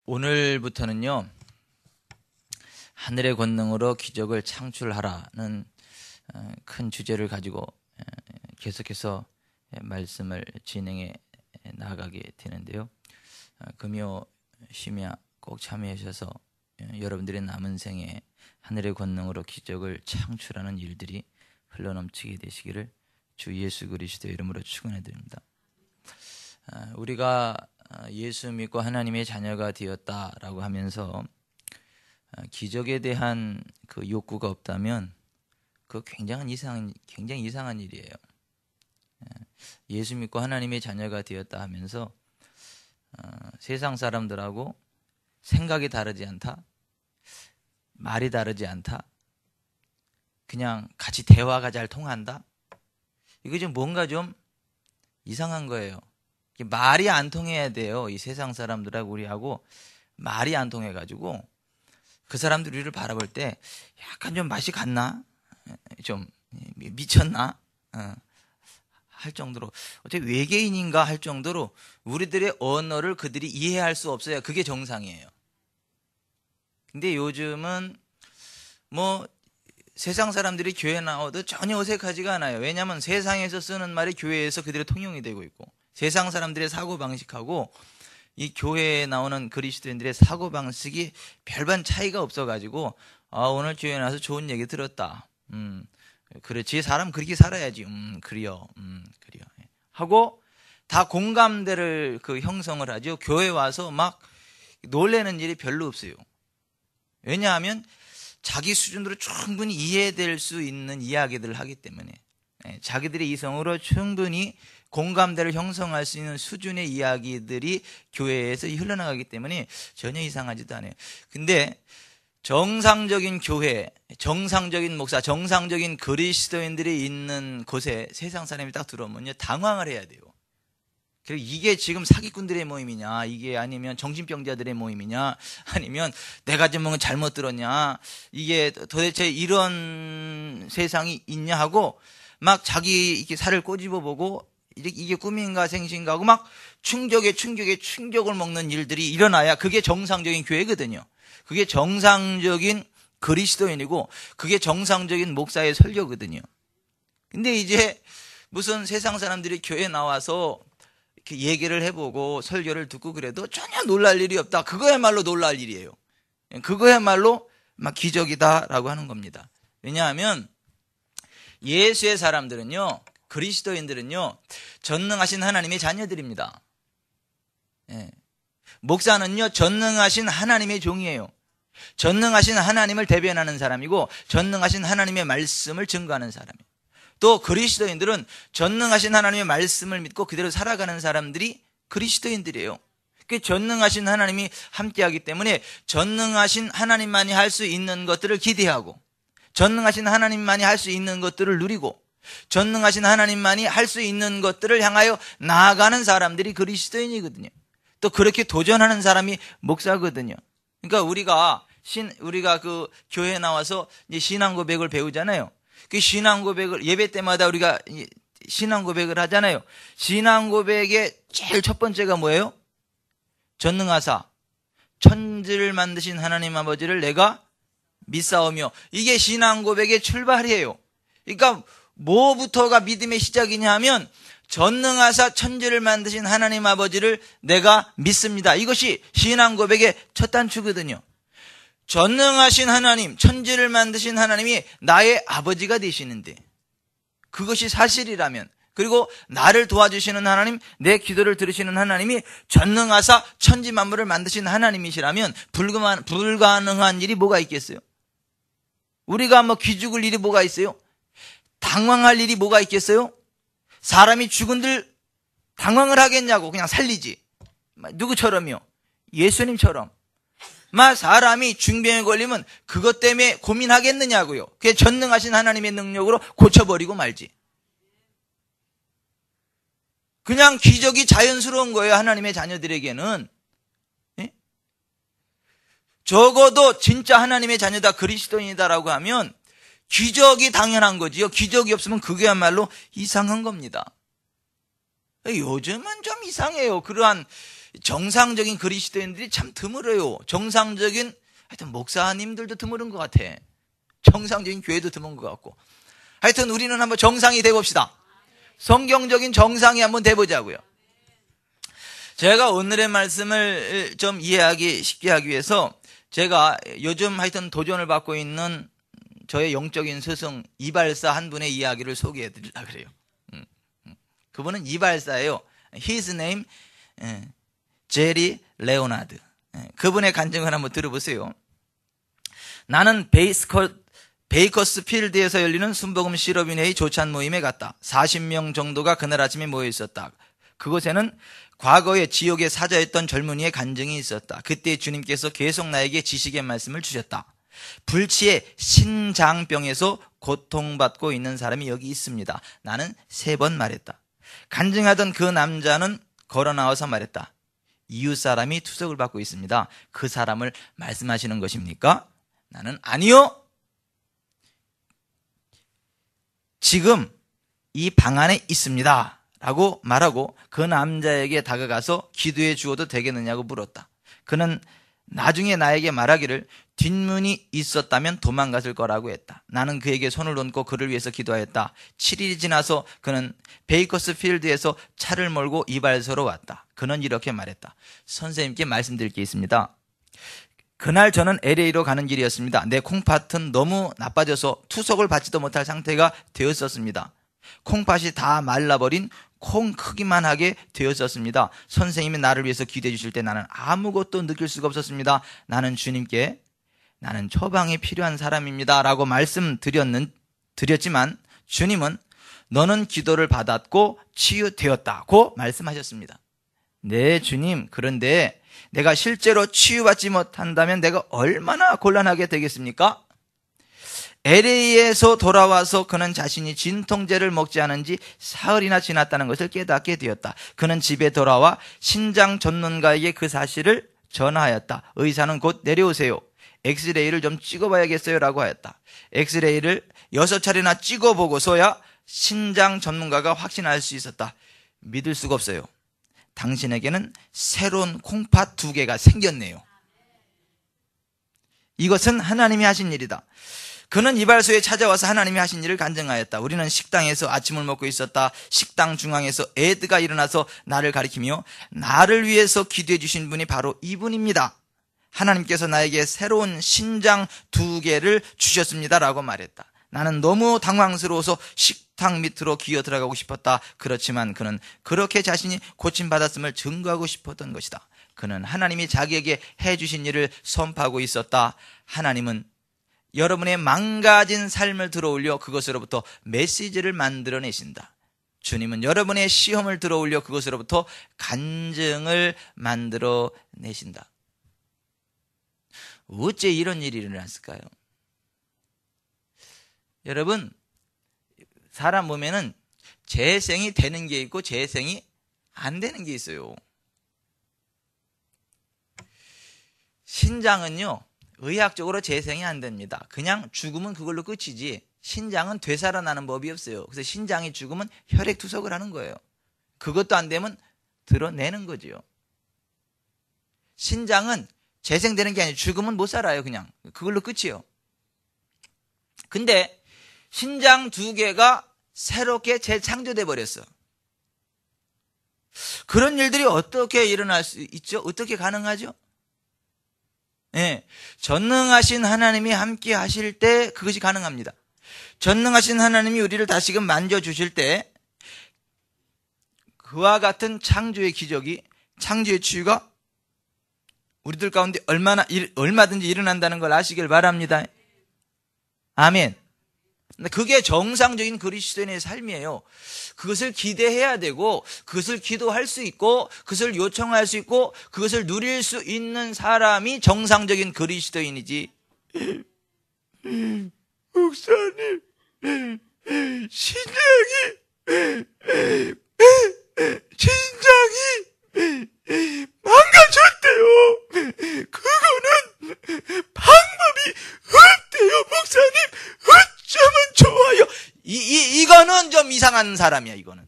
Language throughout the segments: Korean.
오늘부터는요, 하늘의 권능으로 기적을 창출하라는 큰 주제를 가지고 계속해서 말씀을 진행해 나가게 되는데요. 금요 심야 꼭 참여하셔서 여러분들의 남은 생에 하늘의 권능으로 기적을 창출하는 일들이 흘러넘치게 되시기를 주 예수 그리스도의 이름으로 축원해 드립니다. 우리가 예수 믿고 하나님의 자녀가 되었다라고 하면서 기적에 대한 그 욕구가 없다면 그 굉장히 이상한 일이에요. 예수 믿고 하나님의 자녀가 되었다 하면서 세상 사람들하고 생각이 다르지 않다, 말이 다르지 않다, 그냥 같이 대화가 잘 통한다. 이거 좀 뭔가 좀 이상한 거예요. 말이 안 통해야 돼요. 이 세상 사람들하고 우리하고 말이 안 통해가지고 그 사람들이 우리를 바라볼 때 약간 좀 맛이 갔나? 좀 미쳤나? 할 정도로 어떻게 외계인인가 할 정도로 우리들의 언어를 그들이 이해할 수 없어야 그게 정상이에요. 근데 요즘은 뭐 세상 사람들이 교회 나와도 전혀 어색하지가 않아요. 왜냐하면 세상에서 쓰는 말이 교회에서 그들의 통용이 되고 있고, 세상 사람들의 사고방식하고 이 교회에 나오는 그리스도인들의 사고방식이 별반 차이가 없어가지고 오늘 교회에 나와서 좋은 얘기 들었다. 그렇지, 사람 그렇게 살아야지. 그래요. 하고 다 공감대를 형성을 하죠. 교회 와서 막 놀래는 일이 별로 없어요. 왜냐하면 자기 수준으로 충분히 이해될 수 있는 이야기들을 하기 때문에, 자기들의 이성으로 충분히 공감대를 형성할 수 있는 수준의 이야기들이 교회에서 흘러나가기 때문에 전혀 이상하지도 않아요. 근데 정상적인 교회, 정상적인 목사, 정상적인 그리스도인들이 있는 곳에 세상 사람이 딱 들어오면요, 당황을 해야 돼요. 그리고 이게 지금 사기꾼들의 모임이냐, 이게 아니면 정신병자들의 모임이냐, 아니면 내가 좀 뭔가 잘못 들었냐, 이게 도대체 이런 세상이 있냐 하고 막 자기 이렇게 살을 꼬집어 보고 이게 꿈인가 생신가 하고 막 충격에 충격을 먹는 일들이 일어나야 그게 정상적인 교회거든요. 그게 정상적인 그리스도인이고 그게 정상적인 목사의 설교거든요. 근데 이제 무슨 세상 사람들이 교회에 나와서 이렇게 얘기를 해보고 설교를 듣고 그래도 전혀 놀랄 일이 없다. 그거야말로 놀랄 일이에요. 그거야말로 막 기적이다라고 하는 겁니다. 왜냐하면 예수의 사람들은요, 그리스도인들은요, 전능하신 하나님의 자녀들입니다. 목사는요, 전능하신 하나님의 종이에요. 전능하신 하나님을 대변하는 사람이고 전능하신 하나님의 말씀을 증거하는 사람이에요. 또 그리스도인들은 전능하신 하나님의 말씀을 믿고 그대로 살아가는 사람들이 그리스도인들이에요. 그 전능하신 하나님이 함께하기 때문에 전능하신 하나님만이 할 수 있는 것들을 기대하고, 전능하신 하나님만이 할 수 있는 것들을 누리고, 전능하신 하나님만이 할 수 있는 것들을 향하여 나아가는 사람들이 그리스도인이거든요. 또 그렇게 도전하는 사람이 목사거든요. 그러니까 우리가 그 교회에 나와서 이제 신앙 고백을 배우잖아요. 그 신앙 고백을 예배 때마다 우리가 신앙 고백을 하잖아요. 신앙 고백의 제일 첫 번째가 뭐예요? 전능하사 천지를 만드신 하나님 아버지를 내가 믿사오며, 이게 신앙 고백의 출발이에요. 그러니까 뭐부터가 믿음의 시작이냐 하면 전능하사 천지를 만드신 하나님 아버지를 내가 믿습니다. 이것이 신앙 고백의 첫 단추거든요. 전능하신 하나님, 천지를 만드신 하나님이 나의 아버지가 되시는데, 그것이 사실이라면, 그리고 나를 도와주시는 하나님, 내 기도를 들으시는 하나님이 전능하사 천지 만물을 만드신 하나님이시라면 불가능한 일이 뭐가 있겠어요? 우리가 뭐 기죽을 일이 뭐가 있어요? 당황할 일이 뭐가 있겠어요? 사람이 죽은들 당황을 하겠냐고, 그냥 살리지. 누구처럼요? 예수님처럼. 사람이 중병에 걸리면 그것 때문에 고민하겠느냐고요. 그게 전능하신 하나님의 능력으로 고쳐버리고 말지. 그냥 기적이 자연스러운 거예요, 하나님의 자녀들에게는. 예? 적어도 진짜 하나님의 자녀다, 그리스도인이다라고 하면 기적이 당연한 거지요. 기적이 없으면 그게야말로 이상한 겁니다. 요즘은 좀 이상해요. 그러한 정상적인 그리스도인들이 참 드물어요. 정상적인 하여튼 목사님들도 드물은 것 같아. 정상적인 교회도 드문 것 같고. 하여튼 우리는 한번 정상이 돼봅시다. 성경적인 정상이 한번 돼보자고요. 제가 오늘의 말씀을 좀 이해하기 쉽게 하기 위해서 제가 요즘 하여튼 도전을 받고 있는 저의 영적인 스승 이발사 한 분의 이야기를 소개해 드리려고 그래요. 그분은 이발사예요. His name 제리 레오나드. 그분의 간증을 한번 들어보세요. 나는 베이커스필드에서 열리는 순복음 실업인회의 조찬 모임에 갔다. 40명 정도가 그날 아침에 모여 있었다. 그곳에는 과거에 지옥에 사자였던 젊은이의 간증이 있었다. 그때 주님께서 계속 나에게 지식의 말씀을 주셨다. 불치의 신장병에서 고통받고 있는 사람이 여기 있습니다. 나는 3번 말했다. 간증하던 그 남자는 걸어 나와서 말했다. 이웃 사람이 투석을 받고 있습니다. 그 사람을 말씀하시는 것입니까? 나는 아니요. 지금 이 방 안에 있습니다. 라고 말하고 그 남자에게 다가가서 기도해 주어도 되겠느냐고 물었다. 그는 나중에 나에게 말하기를 뒷문이 있었다면 도망갔을 거라고 했다. 나는 그에게 손을 얹고 그를 위해서 기도하였다. 7일이 지나서 그는 베이커스필드에서 차를 몰고 이발소로 왔다. 그는 이렇게 말했다. 선생님께 말씀드릴 게 있습니다. 그날 저는 LA로 가는 길이었습니다. 내 콩팥은 너무 나빠져서 투석을 받지도 못할 상태가 되었었습니다. 콩팥이 다 말라버린 콩 크기만 하게 되었었습니다. 선생님이 나를 위해서 기도해 주실 때 나는 아무것도 느낄 수가 없었습니다. 나는 주님께 나는 처방이 필요한 사람입니다 라고 말씀드렸지만 주님은 너는 기도를 받았고 치유되었다고 말씀하셨습니다. 네 주님, 그런데 내가 실제로 치유받지 못한다면 내가 얼마나 곤란하게 되겠습니까? LA에서 돌아와서 그는 자신이 진통제를 먹지 않은 지 사흘이나 지났다는 것을 깨닫게 되었다. 그는 집에 돌아와 신장 전문가에게 그 사실을 전하였다. 의사는 곧 내려오세요. 엑스레이를 좀 찍어봐야겠어요 라고 하였다. 엑스레이를 6차례나 찍어보고서야 신장 전문가가 확신할 수 있었다. 믿을 수가 없어요. 당신에게는 새로운 콩팥 2개가 생겼네요. 이것은 하나님이 하신 일이다. 그는 이발소에 찾아와서 하나님이 하신 일을 간증하였다. 우리는 식당에서 아침을 먹고 있었다. 식당 중앙에서 에드가 일어나서 나를 가리키며 나를 위해서 기도해 주신 분이 바로 이분입니다. 하나님께서 나에게 새로운 신장 2개를 주셨습니다 라고 말했다. 나는 너무 당황스러워서 식탁 밑으로 기어 들어가고 싶었다. 그렇지만 그는 그렇게 자신이 고침받았음을 증거하고 싶었던 것이다. 그는 하나님이 자기에게 해주신 일을 선포하고 있었다. 하나님은 여러분의 망가진 삶을 들어올려 그것으로부터 메시지를 만들어내신다. 주님은 여러분의 시험을 들어올려 그것으로부터 간증을 만들어내신다. 어째 이런 일이 일어났을까요? 여러분, 사람 보면은 재생이 되는 게 있고 재생이 안 되는 게 있어요. 신장은요, 의학적으로 재생이 안 됩니다. 그냥 죽으면 그걸로 끝이지 신장은 되살아나는 법이 없어요. 그래서 신장이 죽으면 혈액투석을 하는 거예요. 그것도 안 되면 드러내는 거죠. 신장은 재생되는 게 아니고 죽으면 못 살아요. 그냥 그걸로 끝이에요. 근데 신장 2개가 새롭게 재창조돼 버렸어. 그런 일들이 어떻게 일어날 수 있죠? 어떻게 가능하죠? 예, 전능하신 하나님이 함께 하실 때 그것이 가능합니다. 전능하신 하나님이 우리를 다시금 만져주실 때 그와 같은 창조의 기적이, 창조의 치유가 우리들 가운데 얼마든지 일어난다는 걸 아시길 바랍니다. 아멘. 그게 정상적인 그리스도인의 삶이에요. 그것을 기대해야 되고 그것을 기도할 수 있고 그것을 요청할 수 있고 그것을 누릴 수 있는 사람이 정상적인 그리스도인이지. 목사님, 신장이 망가졌대요. 그거는 방법이 없대요. 목사님, 어쩌면 좋아요. 이거는 좀 이상한 사람이야. 이거는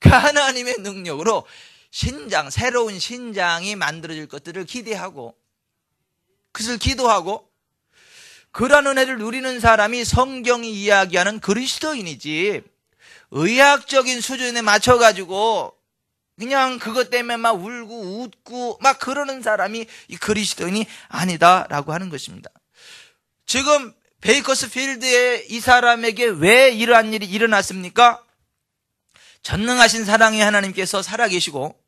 하나님의 능력으로 신장, 새로운 신장이 만들어질 것들을 기대하고 그것을 기도하고 그러한 은혜를 누리는 사람이 성경이 이야기하는 그리스도인이지, 의학적인 수준에 맞춰가지고 그냥 그것 때문에 막 울고 웃고 막 그러는 사람이 이 그리스도인이 아니다라고 하는 것입니다. 지금 베이커스필드에 이 사람에게 왜 이러한 일이 일어났습니까? 전능하신 사랑의 하나님께서 살아계시고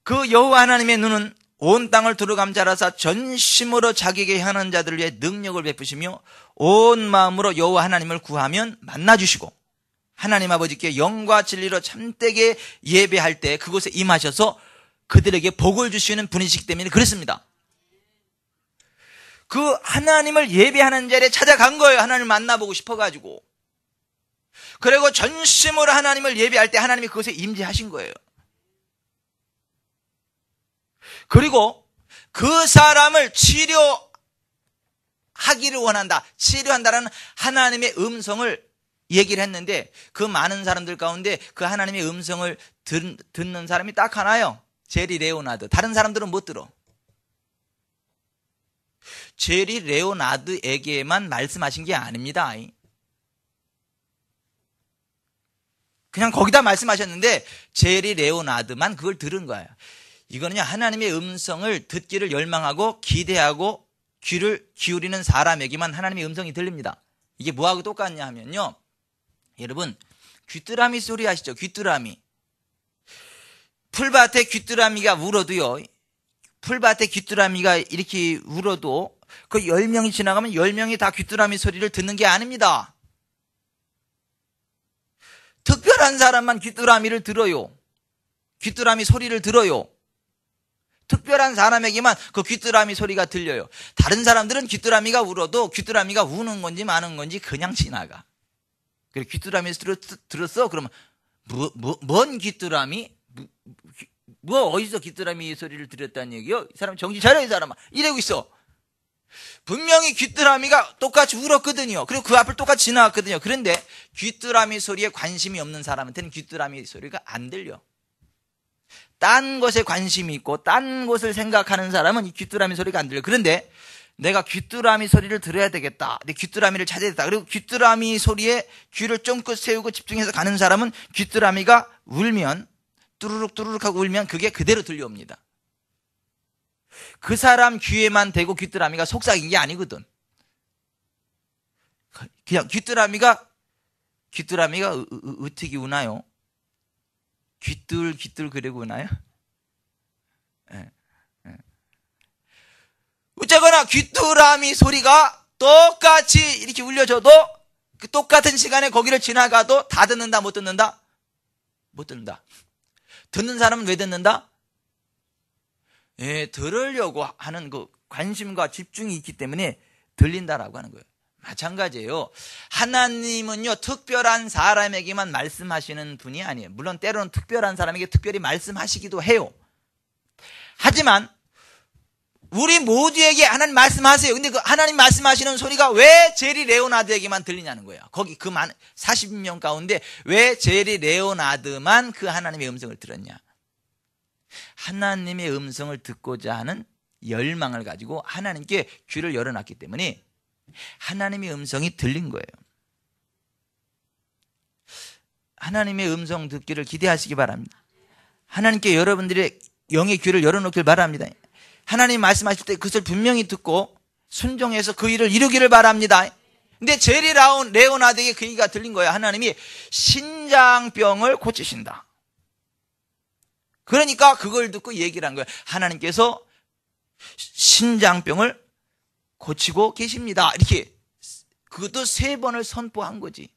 그 여호와 하나님의 눈은 온 땅을 두루감자라사 전심으로 자기에게 향하는 자들을 위해 능력을 베푸시며 온 마음으로 여호와 하나님을 구하면 만나주시고 하나님 아버지께 영과 진리로 참되게 예배할 때 그곳에 임하셔서 그들에게 복을 주시는 분이시기 때문에 그렇습니다. 그 하나님을 예배하는 자리에 찾아간 거예요. 하나님을 만나보고 싶어가지고. 그리고 전심으로 하나님을 예배할 때 하나님이 그것에 임재하신 거예요. 그리고 그 사람을 치료하기를 원한다, 치료한다라는 하나님의 음성을 얘기를 했는데 그 많은 사람들 가운데 그 하나님의 음성을 듣는 사람이 딱 하나요. 제리 레오나드. 다른 사람들은 못 들어. 제리 레오나드에게만 말씀하신 게 아닙니다. 그냥 거기다 말씀하셨는데 제리 레오나드만 그걸 들은 거예요. 이거는요, 하나님의 음성을 듣기를 열망하고 기대하고 귀를 기울이는 사람에게만 하나님의 음성이 들립니다. 이게 뭐하고 똑같냐 하면요, 여러분 귀뚜라미 소리 아시죠? 귀뚜라미. 풀밭에 귀뚜라미가 울어도요, 풀밭에 귀뚜라미가 이렇게 울어도 그 10명이 지나가면 10명이 다 귀뚜라미 소리를 듣는 게 아닙니다. 특별한 사람만 귀뚜라미를 들어요. 귀뚜라미 소리를 들어요. 특별한 사람에게만 그 귀뚜라미 소리가 들려요. 다른 사람들은 귀뚜라미가 울어도 귀뚜라미가 우는 건지 마는 건지 그냥 지나가. 그래, 귀뚜라미 소리 들었어? 그러면 뭔 귀뚜라미? 어디서 귀뚜라미 소리를 들었다는 얘기요? 이 사람 정신 차려, 이 사람아. 이러고 있어. 분명히 귀뚜라미가 똑같이 울었거든요. 그리고 그 앞을 똑같이 지나갔거든요. 그런데 귀뚜라미 소리에 관심이 없는 사람한테는 귀뚜라미 소리가 안 들려. 딴 것에 관심이 있고 딴 것을 생각하는 사람은 이 귀뚜라미 소리가 안 들려. 그런데 내가 귀뚜라미 소리를 들어야 되겠다, 내 귀뚜라미를 찾아야겠다, 그리고 귀뚜라미 소리에 귀를 쫑긋 세우고 집중해서 가는 사람은 귀뚜라미가 울면 뚜루룩 뚜루룩 하고 울면 그게 그대로 들려옵니다. 그 사람 귀에만 대고 귀뚜라미가 속삭인 게 아니거든. 그냥 귀뚜라미가 어떻게 우나요? 귀뚤 그러고 우나요? 네. 어쨌거나 귀뚜라미 소리가 똑같이 이렇게 울려줘도 그 똑같은 시간에 거기를 지나가도 다 듣는다, 못 듣는다? 못 듣는다. 듣는 사람은 왜 듣는다? 들으려고 하는 그 관심과 집중이 있기 때문에 들린다라고 하는 거예요. 마찬가지예요. 하나님은요, 특별한 사람에게만 말씀하시는 분이 아니에요. 물론 때로는 특별한 사람에게 특별히 말씀하시기도 해요. 하지만 우리 모두에게 하나님 말씀하세요. 근데 그 하나님 말씀하시는 소리가 왜 제리 레오나드에게만 들리냐는 거예요. 거기 그 40명 가운데 왜 제리 레오나드만 그 하나님의 음성을 들었냐? 하나님의 음성을 듣고자 하는 열망을 가지고 하나님께 귀를 열어놨기 때문에 하나님의 음성이 들린 거예요. 하나님의 음성 듣기를 기대하시기 바랍니다. 하나님께 여러분들의 영의 귀를 열어놓길 바랍니다. 하나님 말씀하실 때 그것을 분명히 듣고 순종해서 그 일을 이루기를 바랍니다. 근데 제리 레오나드에게 그 얘기가 들린 거예요. 하나님이 신장병을 고치신다. 그러니까 그걸 듣고 얘기를 한 거예요. 하나님께서 신장병을 고치고 계십니다. 이렇게 그것도 3번을 선포한 거지.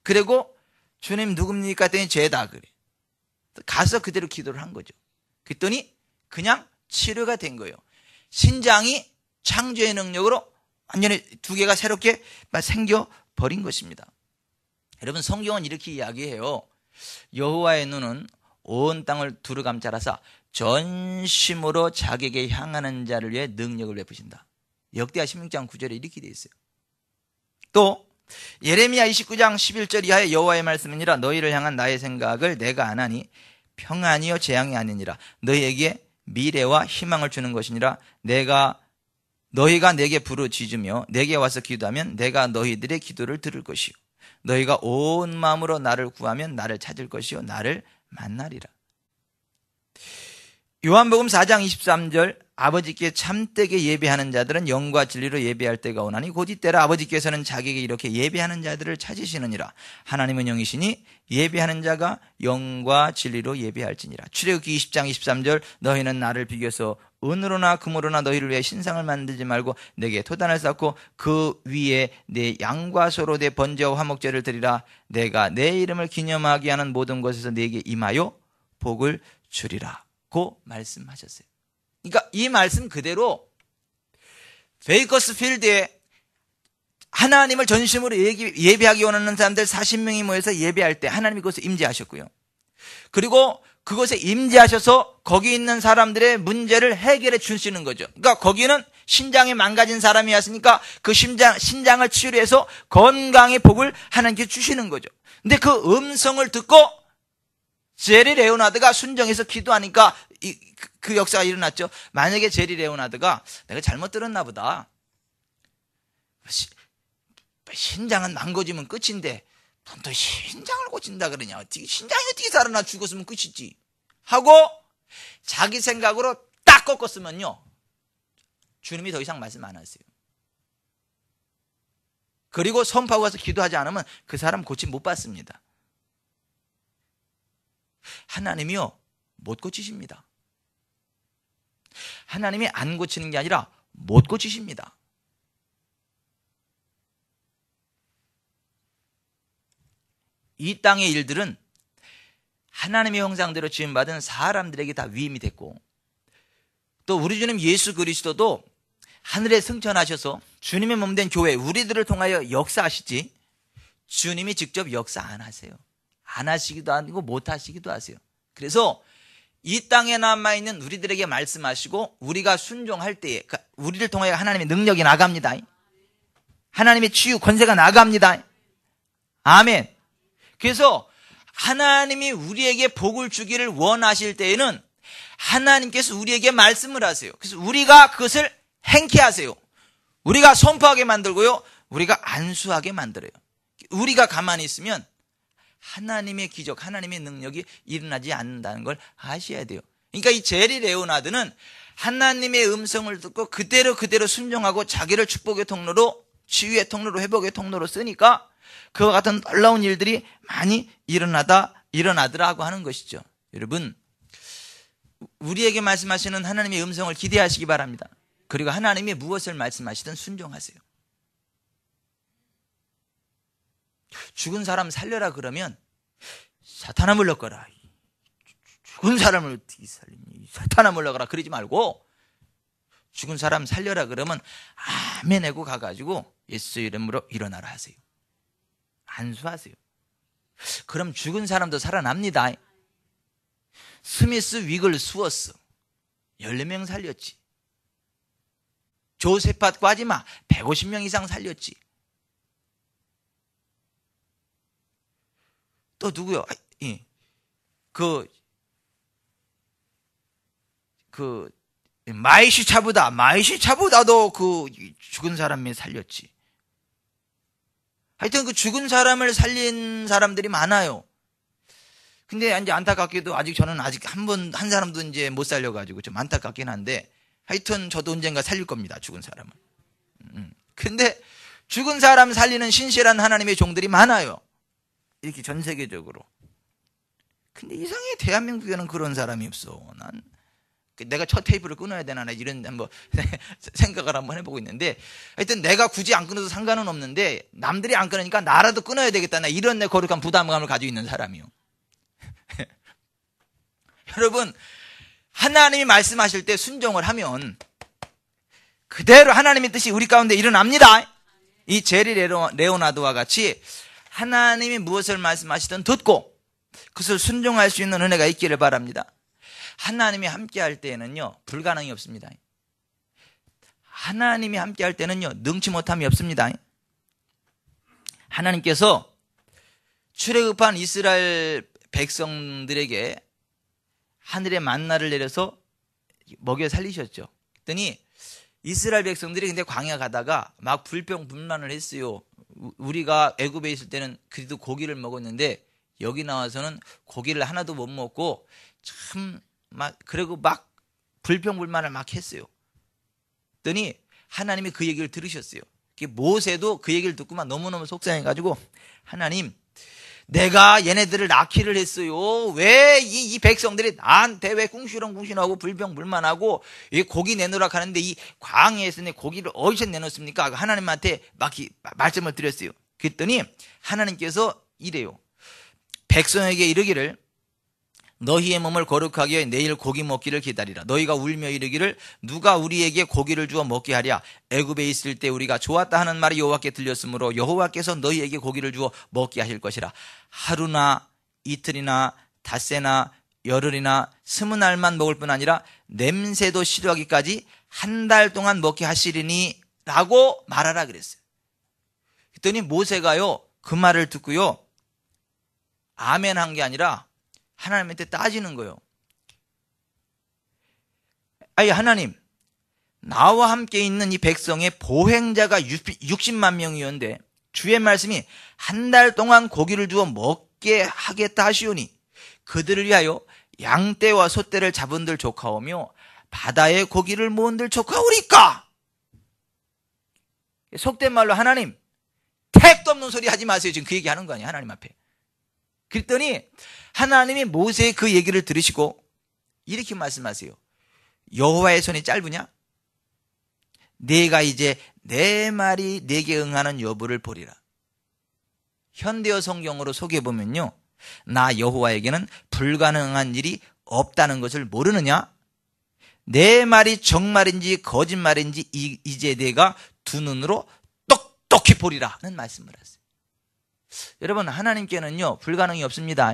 그리고 주님 누굽니까? 했더니 죄다 그래. 가서 그대로 기도를 한 거죠. 그랬더니 그냥 치료가 된 거예요. 신장이 창조의 능력으로 완전히 2개가 새롭게 생겨버린 것입니다. 여러분, 성경은 이렇게 이야기해요. 여호와의 눈은 온 땅을 두루감자라사 전심으로 자기에게 향하는 자를 위해 능력을 베푸신다. 역대하 16장 9절에 이렇게 되어 있어요. 또 예레미야 29장 11절 이하의 여호와의 말씀이니라. 너희를 향한 나의 생각을 내가 아나니 평안이요 재앙이 아니니라. 너희에게 미래와 희망을 주는 것이니라. 너희가 내게 부르짖으며 내게 와서 기도하면 내가 너희들의 기도를 들을 것이요 너희가 온 마음으로 나를 구하면 나를 찾을 것이요 나를 만나리라. 요한복음 4장 23절 아버지께 참되게 예배하는 자들은 영과 진리로 예배할 때가 오나니 곧 이때라. 아버지께서는 자기에게 이렇게 예배하는 자들을 찾으시느니라. 하나님은 영이시니 예배하는 자가 영과 진리로 예배할지니라. 출애굽기 20장 23절 너희는 나를 비교해서 은으로나 금으로나 너희를 위해 신상을 만들지 말고 내게 토단을 쌓고 그 위에 내 양과 소로 내 번제와 화목제를 드리라. 내가 내 이름을 기념하게 하는 모든 곳에서 내게 임하여 복을 주리라 고 말씀하셨어요. 그러니까 이 말씀 그대로 베이커스필드에 하나님을 전심으로 예배하기 원하는 사람들 40명이 모여서 예배할 때 하나님이 그것을 임재하셨고요. 그리고 그것에 임재하셔서 거기 있는 사람들의 문제를 해결해 주시는 거죠. 그러니까 거기는 신장이 망가진 사람이었으니까 그 신장을 치료해서 건강의 복을 하나님께 주시는 거죠. 근데 그 음성을 듣고 제리 레오나드가 순종해서 기도하니까 그 역사가 일어났죠. 만약에 제리 레오나드가 내가 잘못 들었나 보다. 신장은 망가지면 끝인데 또 신장을 고친다 그러냐. 신장이 어떻게 살아나 죽었으면 끝이지. 하고 자기 생각으로 딱 꺾었으면요. 주님이 더 이상 말씀 안 하세요. 그리고 선포하고 가서 기도하지 않으면 그 사람 고침 못 받습니다. 하나님이요. 못 고치십니다. 하나님이 안 고치는 게 아니라 못 고치십니다. 이 땅의 일들은 하나님의 형상대로 지음받은 사람들에게 다 위임이 됐고 또 우리 주님 예수 그리스도도 하늘에 승천하셔서 주님의 몸된 교회 우리들을 통하여 역사하시지 주님이 직접 역사 안 하세요. 안 하시기도 하고 못 하시기도 하세요. 그래서 이 땅에 남아있는 우리들에게 말씀하시고 우리가 순종할 때에 우리를 통하여 하나님의 능력이 나갑니다. 하나님의 치유 권세가 나갑니다. 아멘. 그래서 하나님이 우리에게 복을 주기를 원하실 때에는 하나님께서 우리에게 말씀을 하세요. 그래서 우리가 그것을 행케 하세요. 우리가 선포하게 만들고요. 우리가 안수하게 만들어요. 우리가 가만히 있으면 하나님의 기적, 하나님의 능력이 일어나지 않는다는 걸 아셔야 돼요. 그러니까 이 제리 레오나드는 하나님의 음성을 듣고 그대로 순종하고 자기를 축복의 통로로, 치유의 통로로, 회복의 통로로 쓰니까 그와 같은 놀라운 일들이 많이 일어나더라고 하는 것이죠. 여러분, 우리에게 말씀하시는 하나님의 음성을 기대하시기 바랍니다. 그리고 하나님이 무엇을 말씀하시든 순종하세요. 죽은 사람 살려라 그러면 사탄아 물러가라. 죽은 사람을 어떻게 살리니? 사탄아 물러가라 그러지 말고 죽은 사람 살려라 그러면 아멘 하고 가가지고 예수 이름으로 일어나라 하세요. 안수하세요. 그럼 죽은 사람도 살아납니다. 스미스 위글 수어스 14명 살렸지. 조세팟 과지마 150명 이상 살렸지. 또 누구요? 마이시차보다도 그 죽은 사람이 살렸지. 하여튼 그 죽은 사람을 살린 사람들이 많아요. 근데 이제 안타깝게도 저는 아직 한 사람도 이제 못 살려가지고 좀 안타깝긴 한데 하여튼 저도 언젠가 살릴 겁니다. 죽은 사람을. 근데 죽은 사람 살리는 신실한 하나님의 종들이 많아요. 이렇게 전 세계적으로. 근데 이상해 대한민국에는 그런 사람이 없어. 난 내가 첫 테이프를 끊어야 되나 이런 생각을 한번 해보고 있는데 하여튼 내가 굳이 안 끊어도 상관은 없는데 남들이 안 끊으니까 나라도 끊어야 되겠다. 나 이런 내 거룩한 부담감을 가지고 있는 사람이요. 여러분 하나님이 말씀하실 때 순종을 하면 그대로 하나님의 뜻이 우리 가운데 일어납니다. 이 제리 레오나드와 같이 하나님이 무엇을 말씀하시든 듣고 그것을 순종할 수 있는 은혜가 있기를 바랍니다. 하나님이 함께 할 때는요 불가능이 없습니다. 하나님이 함께 할 때는요 능치 못함이 없습니다. 하나님께서 출애굽한 이스라엘 백성들에게 하늘의 만나를 내려서 먹여 살리셨죠. 그랬더니 이스라엘 백성들이 근데 광야 가다가 막 불평불만을 했어요. 우리가 애굽에 있을 때는 그래도 고기를 먹었는데 여기 나와서는 고기를 하나도 못 먹고 참 막 그리고 막 불평불만을 막 했어요. 그랬더니 하나님이 그 얘기를 들으셨어요. 모세도 그 얘기를 듣고만 너무너무 속상해가지고 하나님, 내가 얘네들을 낳기를 했어요. 왜 이 백성들이 나한테 왜 궁시렁궁시렁하고 불평불만하고 이 고기 내놓으라 하는데 이 광야에서 내 고기를 어디서 내놓습니까? 하나님한테 막 말씀을 드렸어요. 그랬더니 하나님께서 이래요. 백성에게 이르기를 너희의 몸을 거룩하게 하여 내일 고기 먹기를 기다리라. 너희가 울며 이르기를 누가 우리에게 고기를 주어 먹게 하랴. 애굽에 있을 때 우리가 좋았다 하는 말이 여호와께 들렸으므로 여호와께서 너희에게 고기를 주어 먹게 하실 것이라. 하루나 이틀이나 닷새나 열흘이나 20날만 먹을 뿐 아니라 냄새도 싫어하기까지 한 달 동안 먹게 하시리니 라고 말하라 그랬어요. 그랬더니 모세가요 그 말을 듣고요 아멘 한 게 아니라 하나님한테 따지는 거예요. 아니 하나님, 나와 함께 있는 이 백성의 보행자가 60만 명이었는데 주의 말씀이 한 달 동안 고기를 주어 먹게 하겠다 하시오니 그들을 위하여 양떼와 소떼를 잡은들 조카오며 바다에 고기를 모은들 조카오리까. 속된 말로 하나님, 택도 없는 소리 하지 마세요. 지금 그 얘기하는 거 아니에요, 하나님 앞에. 그랬더니 하나님이 모세의 그 얘기를 들으시고 이렇게 말씀하세요. 여호와의 손이 짧으냐? 내가 이제 내 말이 내게 응하는 여부를 보리라. 현대어 성경으로 소개해보면요, 나 여호와에게는 불가능한 일이 없다는 것을 모르느냐? 내 말이 정말인지 거짓말인지 이제 내가 두 눈으로 똑똑히 보리라 는 말씀을 하세요. 여러분, 하나님께는요 불가능이 없습니다.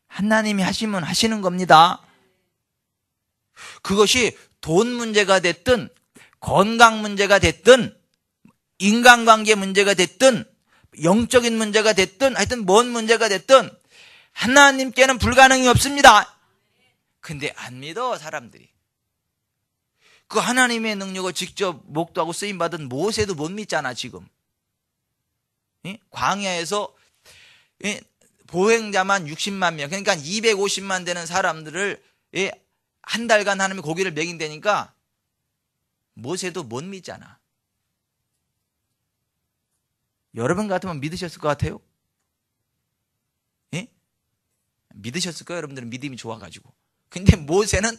하나님이 하시면 하시는 겁니다. 그것이 돈 문제가 됐든 건강 문제가 됐든 인간관계 문제가 됐든 영적인 문제가 됐든 하여튼 뭔 문제가 됐든 하나님께는 불가능이 없습니다. 근데 안 믿어 사람들이. 그 하나님의 능력을 직접 목도하고 쓰임받은 모세도 못 믿잖아 지금. 광야에서 보행자만 60만 명, 그러니까 250만 되는 사람들을 한 달간 하나님이 고기를 먹인다니까 모세도 못 믿잖아. 여러분 같으면 믿으셨을 것 같아요? 예? 믿으셨을 거예요. 여러분들은 믿음이 좋아가지고. 근데 모세는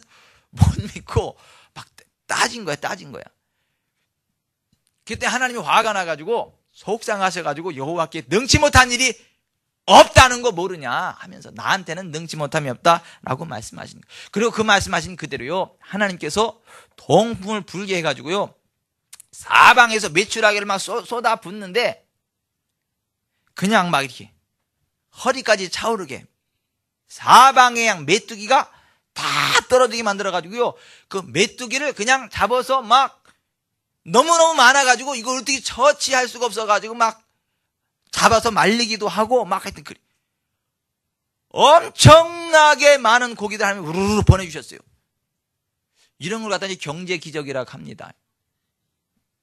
못 믿고 막 따진 거야. 그때 하나님이 화가 나가지고 속상하셔가지고 여호와께 능치 못한 일이 없다는 거 모르냐 하면서 나한테는 능치 못함이 없다라고 말씀하신 거예요. 그리고 그 말씀하신 그대로요 하나님께서 동풍을 불게 해가지고요 사방에서 메추라기를 막 쏟아 붓는데 그냥 막 이렇게 허리까지 차오르게 사방에 그냥 메뚜기가 다 떨어지게 만들어가지고요 그 메뚜기를 그냥 잡아서 막 너무너무 많아가지고 이걸 어떻게 처치할 수가 없어가지고 막 잡아서 말리기도 하고 막 하여튼 그래. 엄청나게 많은 고기들 하나님이 우르르 보내주셨어요. 이런 걸 갖다 경제 기적이라고 합니다.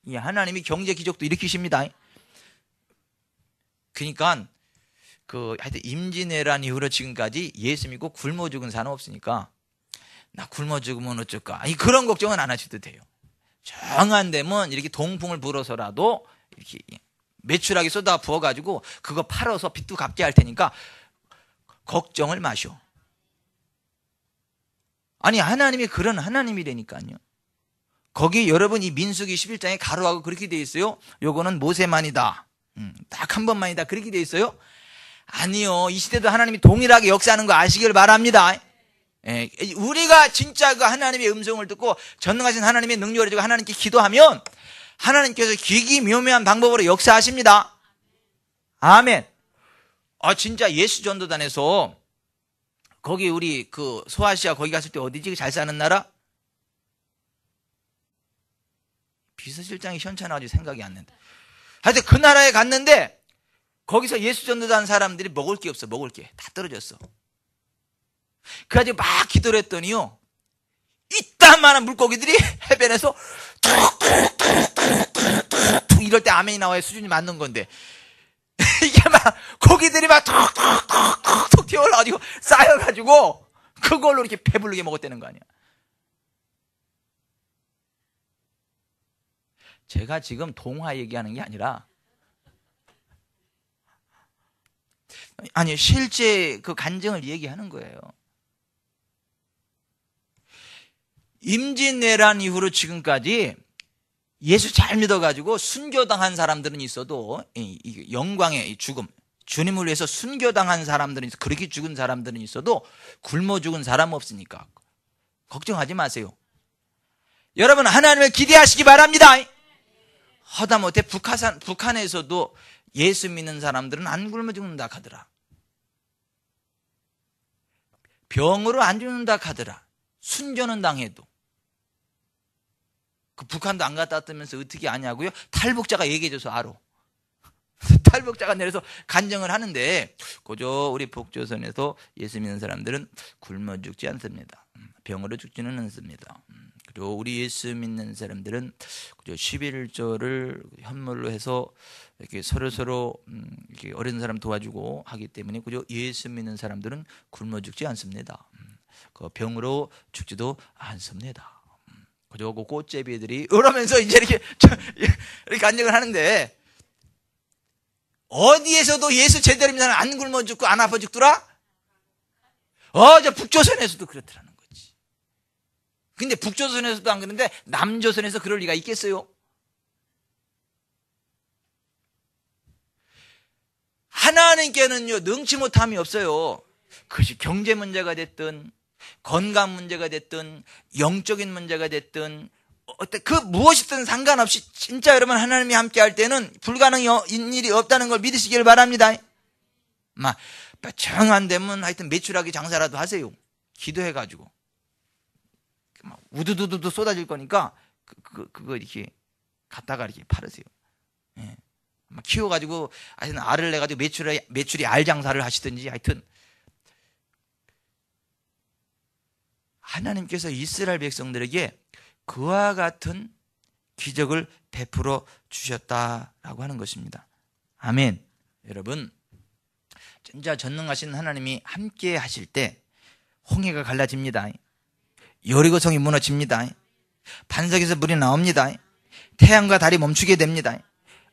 예, 하나님이 경제 기적도 일으키십니다. 그러니까 하여튼 임진왜란 이후로 지금까지 예수 믿고 굶어 죽은 사람 없으니까 나 굶어 죽으면 어쩔까? 그런 걱정은 안 하셔도 돼요. 정한 되면 이렇게 동풍을 불어서라도 이렇게 메추라기 쏟아 부어가지고 그거 팔아서 빚도 갚게 할 테니까 걱정을 마셔. 아니 하나님이 그런 하나님이라니까요. 거기 여러분 이 민수기 11장에 가로하고 그렇게 돼 있어요. 요거는 모세만이다. 딱 한 번만이다. 그렇게 돼 있어요. 아니요. 이 시대도 하나님이 동일하게 역사하는 거 아시길 바랍니다. 예, 우리가 진짜 그 하나님의 음성을 듣고 전능하신 하나님의 능력을 가지고 하나님께 기도하면 하나님께서 기기묘묘한 방법으로 역사하십니다. 아멘. 진짜 예수 전도단에서 거기 우리 그 소아시아 거기 갔을 때 어디지? 잘 사는 나라? 비서실장이 현찮아가지고 생각이 안 난다. 하여튼 그 나라에 갔는데 거기서 예수 전도한 사람들이 먹을 게 없어. 먹을 게 다 떨어졌어. 그래가지고 막 기도를 했더니요, 이딴만한 물고기들이 해변에서 툭툭툭툭툭 이럴 때 아멘이 나와야 수준이 맞는 건데, 이게 막 고기들이 막 툭툭툭툭 튀어올라가지고 쌓여가지고 그걸로 이렇게 배부르게 먹었다는 거 아니야. 제가 지금 동화 얘기하는 게 아니라, 아니 실제 그 간증을 얘기하는 거예요. 임진왜란 이후로 지금까지 예수 잘 믿어가지고 순교당한 사람들은 있어도, 영광의 죽음, 주님을 위해서 순교당한 사람들은 있어, 그렇게 죽은 사람들은 있어도 굶어 죽은 사람 없으니까 걱정하지 마세요. 여러분, 하나님을 기대하시기 바랍니다. 하다못해 북한에서도 예수 믿는 사람들은 안 굶어 죽는다 하더라. 병으로 안 죽는다 하더라. 순교는 당해도. 그 북한도 안 갔다 왔다면서 어떻게 아냐고요? 탈북자가 얘기해줘서 알아. 탈북자가 내려서 간증을 하는데, 그저 우리 북조선에서 예수 믿는 사람들은 굶어 죽지 않습니다. 병으로 죽지는 않습니다. 그리고 우리 예수 믿는 사람들은 그저 11조를 현물로 해서 이렇게 서로 이렇게 어린 사람 도와주고 하기 때문에 그저 예수 믿는 사람들은 굶어 죽지 않습니다. 그 병으로 죽지도 않습니다. 그저 그 꽃제비들이 이러면서 이제 이렇게 간증을 하는데, 어디에서도 예수 제대로 믿는 사람 안 굶어 죽고 안 아파 죽더라? 저 북조선에서도 그렇더라는 거지. 근데 북조선에서도 안 그러는데 남조선에서 그럴 리가 있겠어요? 하나님께는요, 능치 못함이 없어요. 그것이 경제 문제가 됐든, 건강 문제가 됐든, 영적인 문제가 됐든, 그 무엇이든 상관없이 진짜 여러분 하나님이 함께 할 때는 불가능한 일이 없다는 걸 믿으시길 바랍니다. 막 정안 되면 하여튼 매출하기 장사라도 하세요. 기도해가지고 막 우두두두두 쏟아질 거니까 그거 이렇게 갖다가 이렇게 팔으세요. 예. 막 키워가지고 하여튼 알을 내가지고 매출이 알 장사를 하시든지, 하여튼 하나님께서 이스라엘 백성들에게 그와 같은 기적을 베풀어 주셨다라고 하는 것입니다. 아멘. 여러분, 진짜 전능하신 하나님이 함께 하실 때 홍해가 갈라집니다. 여리고성이 무너집니다. 반석에서 물이 나옵니다. 태양과 달이 멈추게 됩니다.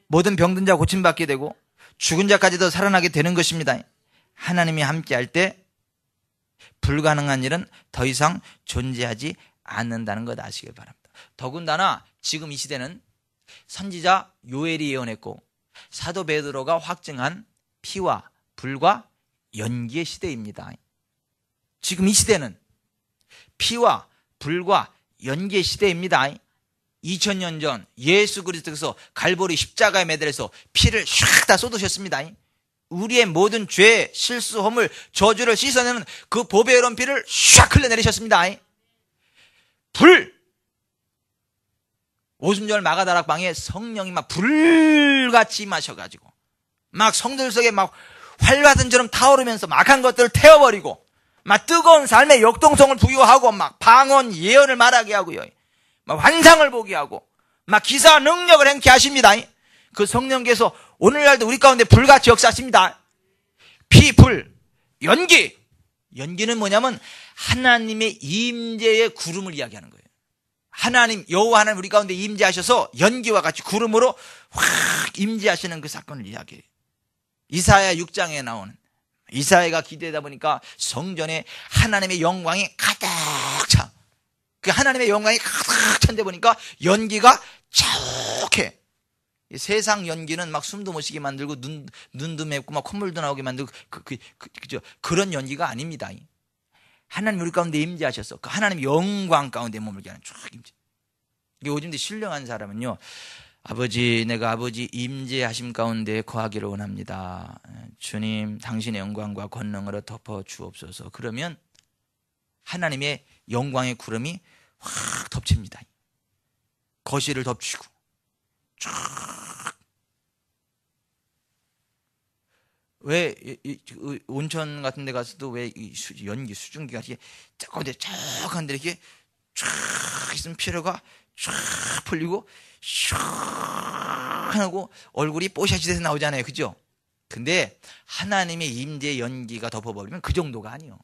모든 병든 자 고침받게 되고 죽은 자까지도 살아나게 되는 것입니다. 하나님이 함께 할 때 불가능한 일은 더 이상 존재하지 않는다는 것 아시길 바랍니다. 더군다나 지금 이 시대는 선지자 요엘이 예언했고 사도 베드로가 확증한 피와 불과 연기의 시대입니다. 지금 이 시대는 피와 불과 연기의 시대입니다. 2000년 전 예수 그리스도께서 갈보리 십자가에 매달려서 피를 샥 다 쏟으셨습니다. 우리의 모든 죄, 실수, 허물, 저주를 씻어내는 그 보배로운 피를 샥 흘려내리셨습니다. 불! 오순절 마가다락방에 성령이 막 불같이 임하셔가지고 막 성들 속에 막 활화산처럼 타오르면서 막한 것들을 태워버리고 막 뜨거운 삶의 역동성을 부여하고 막 방언, 예언을 말하게 하고요. 막 환상을 보게 하고 막 기사 능력을 행케 하십니다. 그 성령께서 오늘날도 우리 가운데 불같이 역사하십니다. 피, 불, 연기. 연기는 뭐냐면 하나님의 임재의 구름을 이야기하는 거예요. 하나님, 여호와 하나님 우리 가운데 임재하셔서 연기와 같이 구름으로 확 임재하시는 그 사건을 이야기해요. 이사야 6장에 나오는, 이사야가 기도하다 보니까 성전에 하나님의 영광이 가득 차. 그 하나님의 영광이 가득 찬데 보니까 연기가 자욱해. 세상 연기는 막 숨도 못 쉬게 만들고 눈도 맵고 막 콧물도 나오게 만들고 그런 연기가 아닙니다. 하나님 우리 가운데 임재하셔서 그 하나님 영광 가운데 머물게 하는 쫙 임재. 요즘도 신령한 사람은요, 아버지, 내가 아버지 임재하심 가운데 거하기를 원합니다. 주님, 당신의 영광과 권능으로 덮어 주옵소서. 그러면 하나님의 영광의 구름이 확 덮칩니다. 거실을 덮치고 쫙. 왜 온천 같은 데 가서도 왜 연기 수증기가 이렇게 쫙한데 이렇게 쫙 있으면 피로가 쫙 풀리고 쫙하고 얼굴이 뽀샤시 돼서 나오잖아요. 그죠? 근데 하나님의 임재 연기가 덮어버리면 그 정도가 아니요.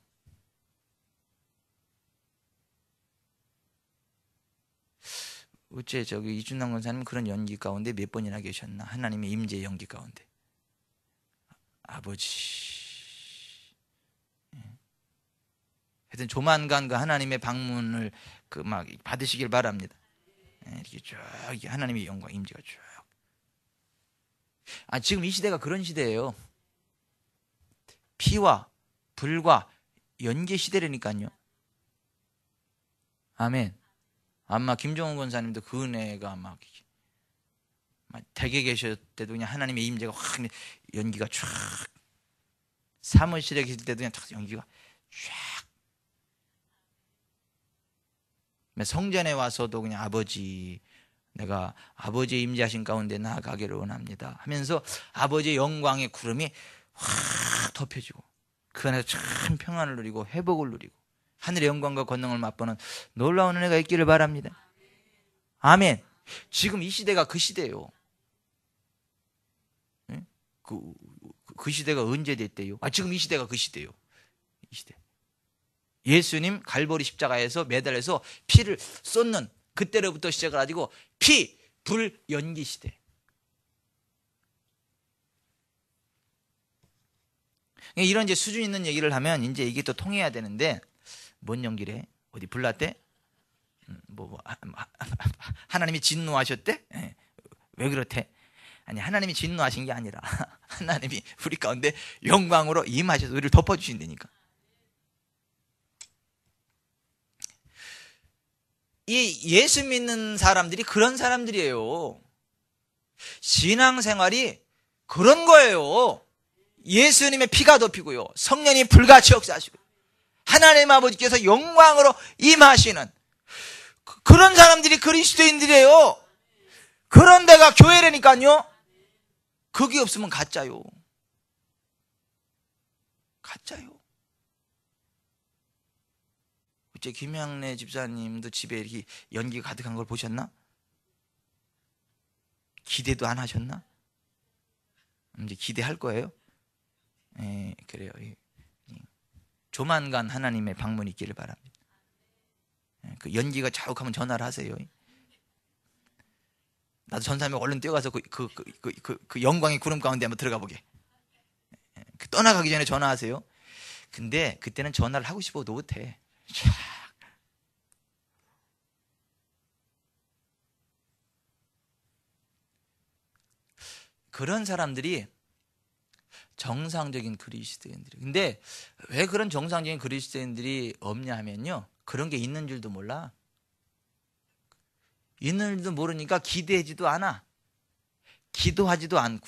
어째 저기 이준남 권사님 그런 연기 가운데 몇 번이나 계셨나? 하나님의 임재 연기 가운데. 아버지. 하여튼 조만간 그 하나님의 방문을 그 막 받으시길 바랍니다. 이렇게 쭉 하나님의 영광 임재가 쭉. 지금 이 시대가 그런 시대예요. 피와 불과 연계 시대라니까요. 아멘. 아마 김종훈 권사님도 그 은혜가 막 댁에 계실 때도 그냥 하나님의 임재가 확 연기가 쫙, 사무실에 계실 때도 그냥 탁 연기가 쫙, 성전에 와서도 그냥 아버지, 내가 아버지의 임재하신 가운데 나아가기를 원합니다 하면서 아버지의 영광의 구름이 확 덮여지고 그 안에서 참 평안을 누리고 회복을 누리고 하늘의 영광과 권능을 맛보는 놀라운 은혜가 있기를 바랍니다. 아멘. 지금 이 시대가 그 시대예요. 그 시대가 언제 됐대요? 지금 이 시대가 그 시대예요. 이 시대. 예수님 갈보리 십자가에서 매달려서 피를 쏟는 그때로부터 시작을 가지고 피, 불, 연기 시대. 이런 이제 수준 있는 얘기를 하면 이제 이게 또 통해야 되는데, 뭔 연기래? 어디 불났대? 하나님이 진노하셨대? 왜 그렇대? 아니, 하나님이 진노하신 게 아니라 하나님이 우리 가운데 영광으로 임하셔서 우리를 덮어주신다니까. 이 예수 믿는 사람들이 그런 사람들이에요. 신앙생활이 그런 거예요. 예수님의 피가 덮이고요, 성령이 불같이 역사하시고 하나님 아버지께서 영광으로 임하시는 그런 사람들이 그리스도인들이에요. 그런 데가 교회라니까요. 그게 없으면 가짜요. 가짜요. 어째 김양래 집사님도 집에 이렇게 연기가 가득한 걸 보셨나? 기대도 안 하셨나? 이제 기대할 거예요. 그래요. 조만간 하나님의 방문이 있기를 바랍니다. 그 연기가 자욱하면 전화를 하세요. 나도 전사하면 얼른 뛰어가서 그 영광의 구름 가운데 한번 들어가 보게. 떠나가기 전에 전화하세요. 근데 그때는 전화를 하고 싶어도 못해. 그런 사람들이 정상적인 그리스도인들이. 근데 왜 그런 정상적인 그리스도인들이 없냐 하면요, 그런 게 있는 줄도 몰라. 있는 줄도 모르니까 기대하지도 않아. 기도하지도 않고.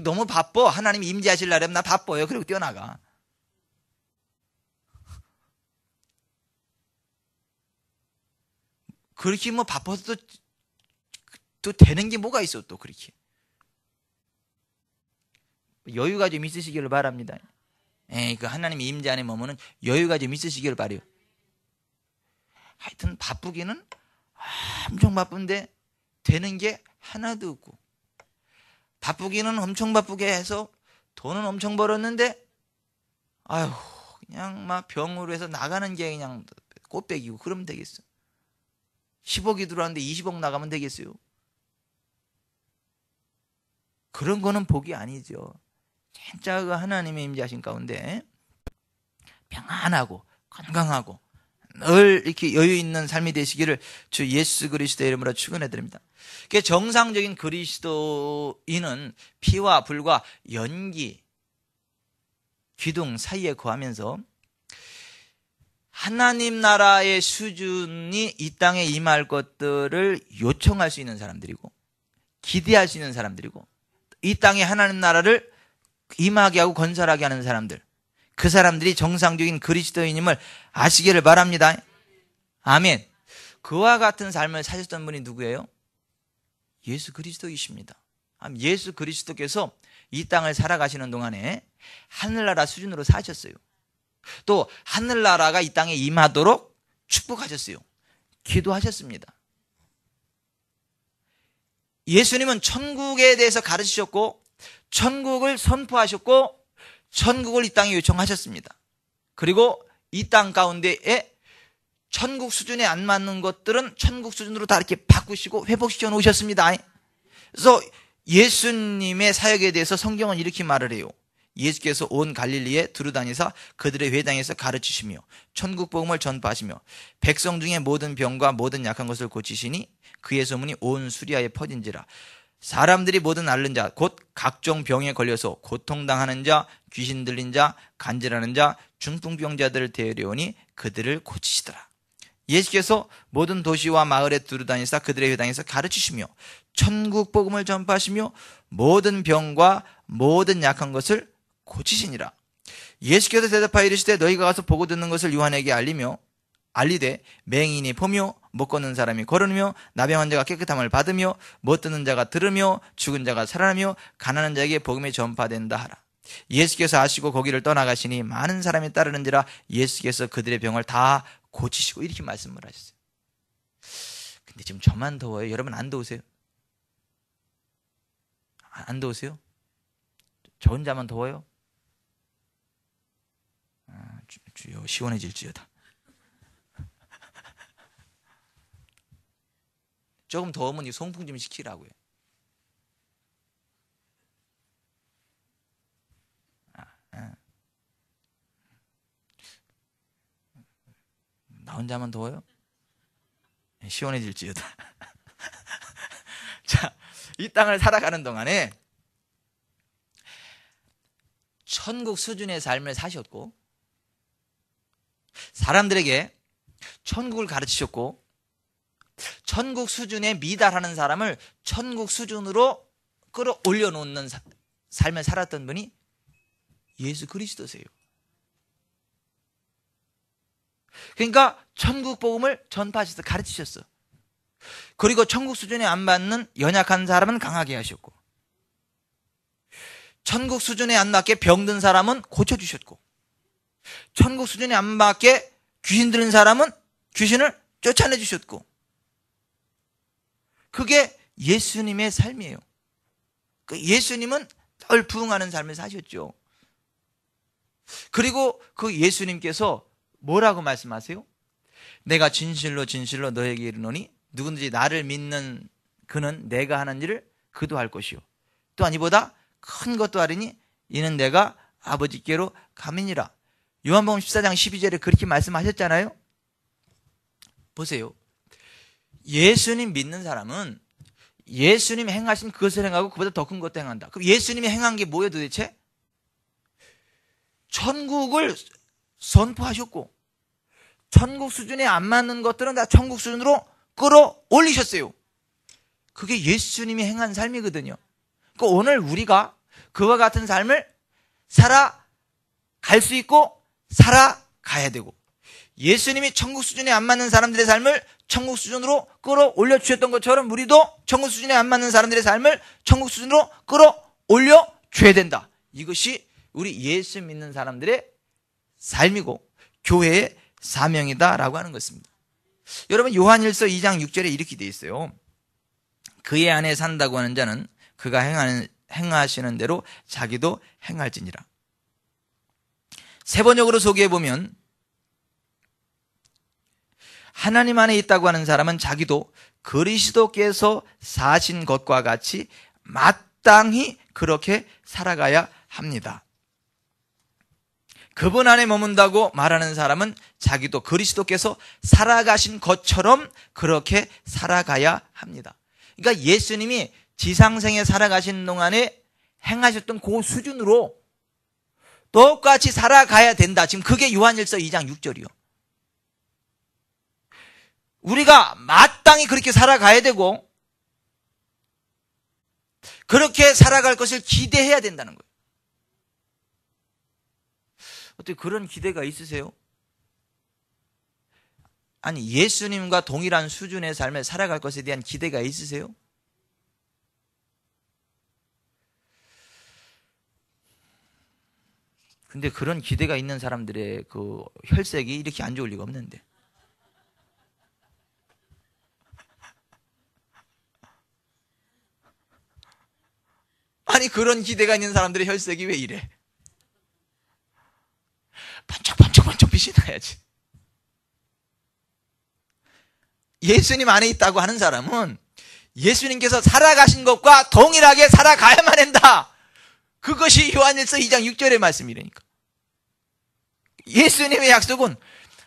너무 바빠. 하나님이 임재하실 날이면 나 바빠요. 그리고 뛰어나가. 그렇게 뭐 바빠서 또 되는 게 뭐가 있어, 또 그렇게. 여유가 좀 있으시기를 바랍니다. 그 하나님이 임재 안에 머무는 여유가 좀 있으시기를 바라요. 하여튼 바쁘기는 엄청 바쁜데 되는 게 하나도 없고, 바쁘기는 엄청 바쁘게 해서 돈은 엄청 벌었는데 아유 그냥 막 병으로 해서 나가는 게 그냥 꽃배기고. 그러면 되겠어? 10억이 들어왔는데 20억 나가면 되겠어요? 그런 거는 복이 아니죠. 진짜 그 하나님의 임재하신 가운데 평안하고 건강하고 늘 이렇게 여유 있는 삶이 되시기를 주 예수 그리스도의 이름으로 축원해 드립니다. 정상적인 그리스도인은 피와 불과 연기, 기둥 사이에 거하면서 하나님 나라의 수준이 이 땅에 임할 것들을 요청할 수 있는 사람들이고, 기대할 수 있는 사람들이고, 이 땅에 하나님 나라를 임하게 하고 건설하게 하는 사람들, 그 사람들이 정상적인 그리스도인임을 아시기를 바랍니다. 아멘. 그와 같은 삶을 사셨던 분이 누구예요? 예수 그리스도이십니다. 예수 그리스도께서 이 땅을 살아가시는 동안에 하늘나라 수준으로 사셨어요. 또 하늘나라가 이 땅에 임하도록 축복하셨어요. 기도하셨습니다. 예수님은 천국에 대해서 가르치셨고 천국을 선포하셨고 천국을 이 땅에 요청하셨습니다. 그리고 이 땅 가운데에 천국 수준에 안 맞는 것들은 천국 수준으로 다 이렇게 바꾸시고 회복시켜 놓으셨습니다. 그래서 예수님의 사역에 대해서 성경은 이렇게 말을 해요. 예수께서 온 갈릴리에 두루다니사 그들의 회당에서 가르치시며 천국 복음을 전파하시며 백성 중에 모든 병과 모든 약한 것을 고치시니 그의 소문이 온 수리아에 퍼진지라. 사람들이 모든 앓는 자 곧 각종 병에 걸려서 고통당하는 자, 귀신 들린 자, 간질하는 자, 중풍병자들을 데려오니 그들을 고치시더라. 예수께서 모든 도시와 마을에 두루다니사 그들의 회당에서 가르치시며 천국 복음을 전파하시며 모든 병과 모든 약한 것을 고치시니라. 예수께서 대답하여 이르시되 너희가 가서 보고 듣는 것을 요한에게 알리되 맹인이 보며 못 걷는 사람이 걸으며 나병 환자가 깨끗함을 받으며 못 듣는 자가 들으며 죽은 자가 살아나며 가난한 자에게 복음이 전파된다 하라. 예수께서 아시고 거기를 떠나가시니 많은 사람이 따르는지라. 예수께서 그들의 병을 다 고치시고 이렇게 말씀을 하셨어요. 근데 지금 저만 더워요? 여러분 안 더우세요? 안 더우세요? 저 혼자만 더워요? 주여 시원해질지어다. 조금 더우면 이 송풍 좀 시키라고요. 나 혼자만 더워요? 시원해질지어다. 자, 이 땅을 살아가는 동안에 천국 수준의 삶을 사셨고 사람들에게 천국을 가르치셨고 천국 수준에 미달하는 사람을 천국 수준으로 끌어올려 놓는 삶을 살았던 분이 예수 그리스도세요. 그러니까 천국 복음을 전파하셔서 가르치셨어. 그리고 천국 수준에 안 맞는 연약한 사람은 강하게 하셨고 천국 수준에 안 맞게 병든 사람은 고쳐주셨고 천국 수준에 안 맞게 귀신 들린 사람은 귀신을 쫓아내주셨고 그게 예수님의 삶이에요. 예수님은 늘 부응하는 삶을 사셨죠. 그리고 그 예수님께서 뭐라고 말씀하세요? 내가 진실로 진실로 너에게 이르노니 누구든지 나를 믿는 그는 내가 하는 일을 그도 할 것이요 또한 이보다 큰 것도 하리니 이는 내가 아버지께로 감이니라. 요한복음 14장 12절에 그렇게 말씀하셨잖아요. 보세요. 예수님 믿는 사람은 예수님 행하신 그것을 행하고 그보다 더 큰 것도 행한다. 그럼 예수님이 행한 게 뭐예요 도대체? 천국을 선포하셨고 천국 수준에 안 맞는 것들은 다 천국 수준으로 끌어올리셨어요. 그게 예수님이 행한 삶이거든요. 그러니까 오늘 우리가 그와 같은 삶을 살아갈 수 있고 살아가야 되고 예수님이 천국 수준에 안 맞는 사람들의 삶을 천국 수준으로 끌어올려 주셨던 것처럼 우리도 천국 수준에 안 맞는 사람들의 삶을 천국 수준으로 끌어올려 줘야 된다. 이것이 우리 예수 믿는 사람들의 삶이고 교회의 사명이다라고 하는 것입니다. 여러분 요한일서 2장 6절에 이렇게 되어 있어요. 그의 안에 산다고 하는 자는 그가 행하시는 대로 자기도 행할지니라. 세 번역으로 소개해보면 하나님 안에 있다고 하는 사람은 자기도 그리스도께서 사신 것과 같이 마땅히 그렇게 살아가야 합니다. 그분 안에 머문다고 말하는 사람은 자기도 그리스도께서 살아가신 것처럼 그렇게 살아가야 합니다. 그러니까 예수님이 지상생에 살아가신 동안에 행하셨던 그 수준으로 똑같이 살아가야 된다. 지금 그게 요한일서 2장 6절이요. 우리가 마땅히 그렇게 살아가야 되고 그렇게 살아갈 것을 기대해야 된다는 거예요. 어떻게 그런 기대가 있으세요? 아니 예수님과 동일한 수준의 삶을 살아갈 것에 대한 기대가 있으세요? 근데 그런 기대가 있는 사람들의 그 혈색이 이렇게 안 좋을 리가 없는데. 아니, 그런 기대가 있는 사람들의 혈색이 왜 이래? 반짝반짝반짝 빛이 나야지. 예수님 안에 있다고 하는 사람은 예수님께서 살아가신 것과 동일하게 살아가야만 한다. 그것이 요한일서 2장 6절의 말씀이라니까. 예수님의 약속은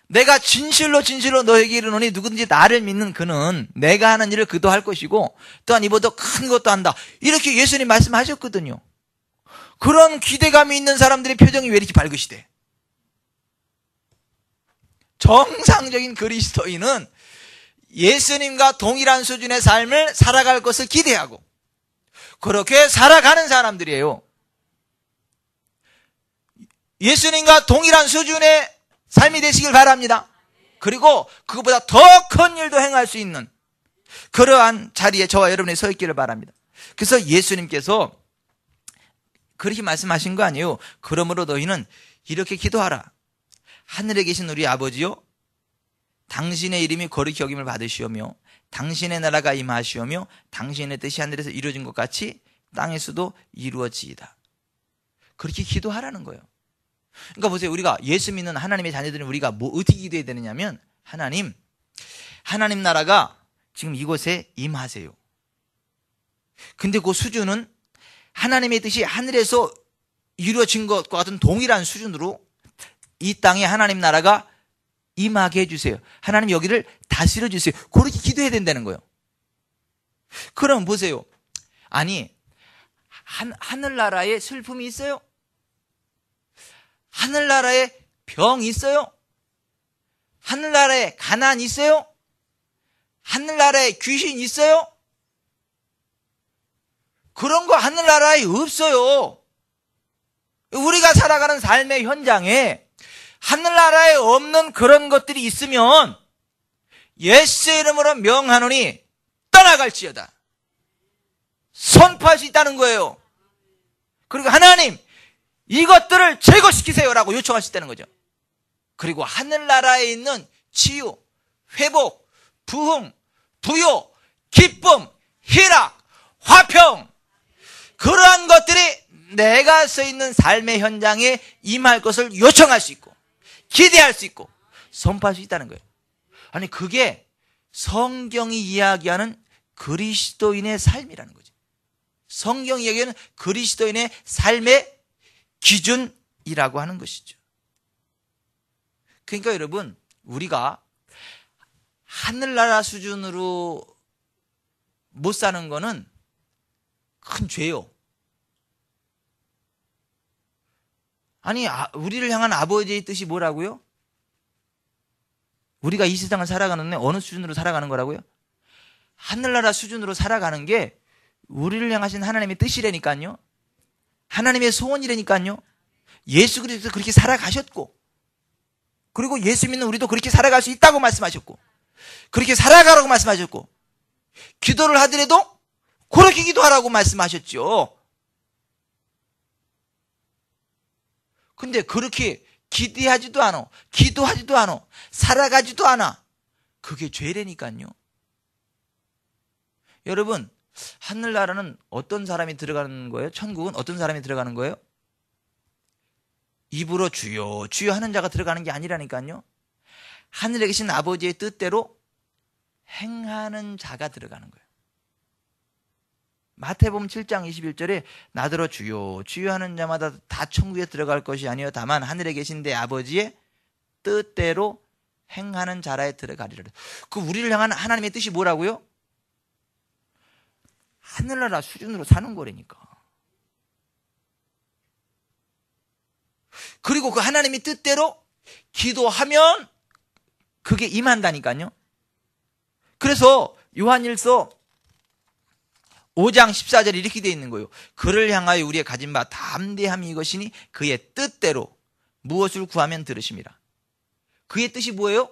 내가 진실로 너에게 이르노니 누구든지 나를 믿는 그는 내가 하는 일을 그도 할 것이고 또한 이보다 큰 것도 한다. 이렇게 예수님 말씀하셨거든요. 그런 기대감이 있는 사람들의 표정이 왜 이렇게 밝으시대? 정상적인 그리스도인은 예수님과 동일한 수준의 삶을 살아갈 것을 기대하고 그렇게 살아가는 사람들이에요. 예수님과 동일한 수준의 삶이 되시길 바랍니다. 그리고 그것보다 더 큰 일도 행할 수 있는 그러한 자리에 저와 여러분이 서 있기를 바랍니다. 그래서 예수님께서 그렇게 말씀하신 거 아니에요. 그러므로 너희는 이렇게 기도하라. 하늘에 계신 우리 아버지요, 당신의 이름이 거룩히 여김을 받으시오며 당신의 나라가 임하시오며 당신의 뜻이 하늘에서 이루어진 것 같이 땅에서도 이루어지이다. 그렇게 기도하라는 거예요. 그러니까 보세요. 우리가 예수 믿는 하나님의 자녀들은 우리가 어떻게 기도해야 되느냐면 하나님 나라가 지금 이곳에 임하세요. 근데 그 수준은 하나님의 뜻이 하늘에서 이루어진 것과 같은 동일한 수준으로 이 땅에 하나님 나라가 임하게 해주세요. 하나님 여기를 다스려 주세요. 그렇게 기도해야 된다는 거예요. 그럼 보세요. 아니, 하늘나라에 슬픔이 있어요? 하늘나라에 병이 있어요? 하늘나라에 가난이 있어요? 하늘나라에 귀신이 있어요? 그런 거 하늘나라에 없어요. 우리가 살아가는 삶의 현장에 하늘나라에 없는 그런 것들이 있으면 예수의 이름으로 명하노니 떠나갈지어다. 선포할 수 있다는 거예요. 그리고 하나님 이것들을 제거시키세요라고 요청할 수 있다는 거죠. 그리고 하늘나라에 있는 치유, 회복, 부흥, 부요, 기쁨, 희락, 화평, 그러한 것들이 내가 서 있는 삶의 현장에 임할 것을 요청할 수 있고 기대할 수 있고 선포할 수 있다는 거예요. 아니, 그게 성경이 이야기하는 그리스도인의 삶이라는 거죠. 성경이 이야기하는 그리스도인의 삶의 기준이라고 하는 것이죠. 그러니까 여러분, 우리가 하늘나라 수준으로 못 사는 거는 큰 죄요. 아니, 우리를 향한 아버지의 뜻이 뭐라고요? 우리가 이 세상을 살아가는 데 어느 수준으로 살아가는 거라고요? 하늘나라 수준으로 살아가는 게 우리를 향하신 하나님의 뜻이라니까요. 하나님의 소원이라니까요. 예수 그리스도도 그렇게 살아가셨고, 그리고 예수 믿는 우리도 그렇게 살아갈 수 있다고 말씀하셨고, 그렇게 살아가라고 말씀하셨고, 기도를 하더라도 그렇게 기도하라고 말씀하셨죠. 근데 그렇게 기대하지도 않아, 기도하지도 않아, 살아가지도 않아. 그게 죄라니까요. 여러분, 하늘나라는 어떤 사람이 들어가는 거예요? 천국은 어떤 사람이 들어가는 거예요? 입으로 주여 주여 하는 자가 들어가는 게 아니라니까요. 하늘에 계신 아버지의 뜻대로 행하는 자가 들어가는 거예요. 마태복음 7장 21절에 나더러 주여 주여 하는 자마다 다 천국에 들어갈 것이 아니요 다만 하늘에 계신 내 아버지의 뜻대로 행하는 자라에 들어가리라. 그 우리를 향한 하나님의 뜻이 뭐라고요? 하늘나라 수준으로 사는 거라니까. 그리고 그 하나님의 뜻대로 기도하면 그게 임한다니까요. 그래서 요한일서 5장 14절에 이렇게 되어 있는 거예요. 그를 향하여 우리의 가진 바 담대함이 이것이니 그의 뜻대로 무엇을 구하면 들으심이라. 그의 뜻이 뭐예요?